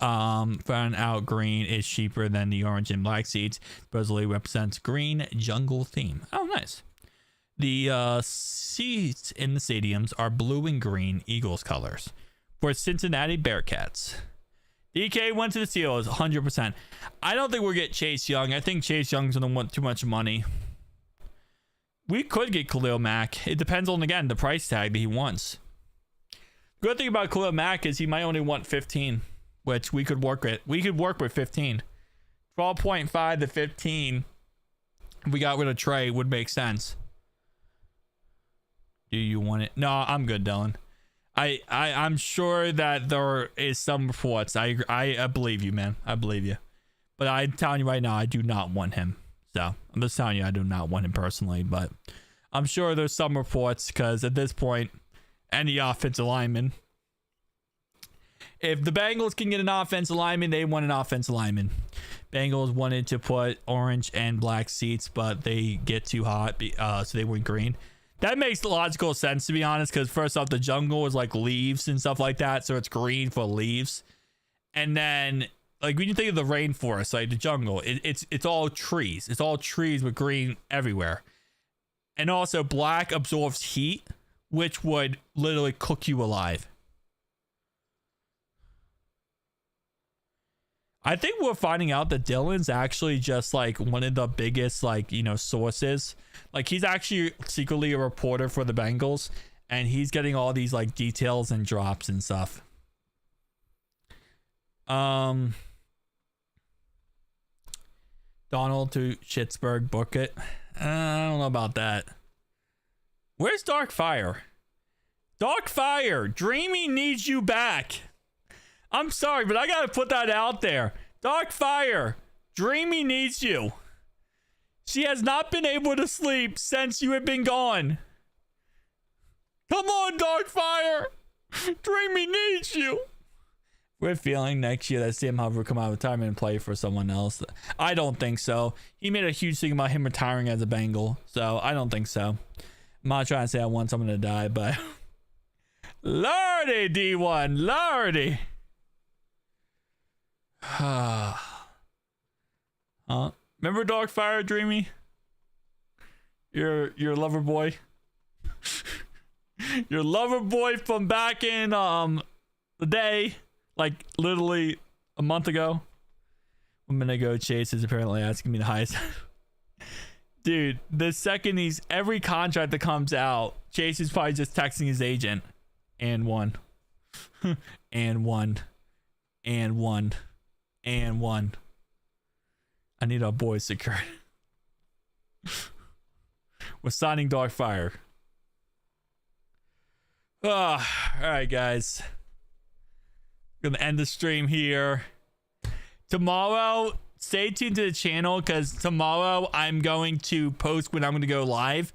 found out green is cheaper than the orange and black seats. Supposedly represents green jungle theme. Oh, nice. The seats in the stadiums are blue and green Eagles colors for Cincinnati Bearcats. DK went to the Steelers 100%. I don't think we'll get Chase Young. I think Chase Young's going to want too much money. We could get Khalil Mack. It depends on, again, the price tag that he wants. Good thing about Khalil Mack is he might only want 15, which we could work with. We could work with 15. 12.5 to 15. If we got rid of Trey, would make sense. Do you want it? No, I'm good, Dylan. I'm sure that there is some reports. I believe you, man. I believe you. But I'm telling you right now, I do not want him. So I'm just telling you, I do not want him personally. But I'm sure there's some reports because at this point, any offensive lineman, if the Bengals can get an offensive lineman, they want an offensive lineman. Bengals wanted to put orange and black seats, but they get too hot, so they went green. That makes logical sense, to be honest, because first off, the jungle is like leaves and stuff like that, so it's green for leaves. And then, like, when you think of the rainforest, like the jungle, it's all trees. It's all trees with green everywhere. And also, black absorbs heat, which would literally cook you alive. I think we're finding out that Dylan's actually just like one of the biggest, like, you know, sources. Like, he's actually secretly a reporter for the Bengals, and he's getting all these like details and drops and stuff. Donald to Schittsburg, book it. I don't know about that. Where's Dark Fire? Dark Fire, Dreamy needs you back. I'm sorry, but I gotta put that out there. Dark Fire, Dreamy needs you. She has not been able to sleep since you have been gone. Come on, Darkfire. Dreamy needs you. We're feeling next year that Sam Hubbard will come out of retirement and play for someone else. I don't think so. He made a huge thing about him retiring as a Bengal, so I don't think so. I'm not trying to say I want someone to die, but Lordy, D1, Lordy. Remember Darkfire, Dreamy? Your lover boy. Your lover boy from back in the day, like literally a month ago. 1 minute ago, Chase is apparently asking me the highest. Dude, the second every contract that comes out, Chase is probably just texting his agent. And one. And one. And one. And one. I need our boys secured. We're signing Darkfire. All right, guys. Gonna end the stream here. Tomorrow, stay tuned to the channel because tomorrow I'm going to post when I'm going to go live.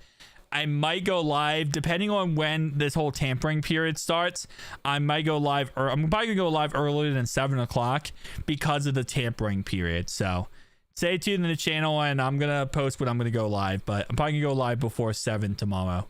I might go live depending on when this whole tampering period starts. I might go live, or I'm probably gonna go live earlier than 7 o'clock because of the tampering period. So stay tuned to the channel and I'm gonna post when I'm gonna go live, but I'm probably gonna go live before 7 tomorrow.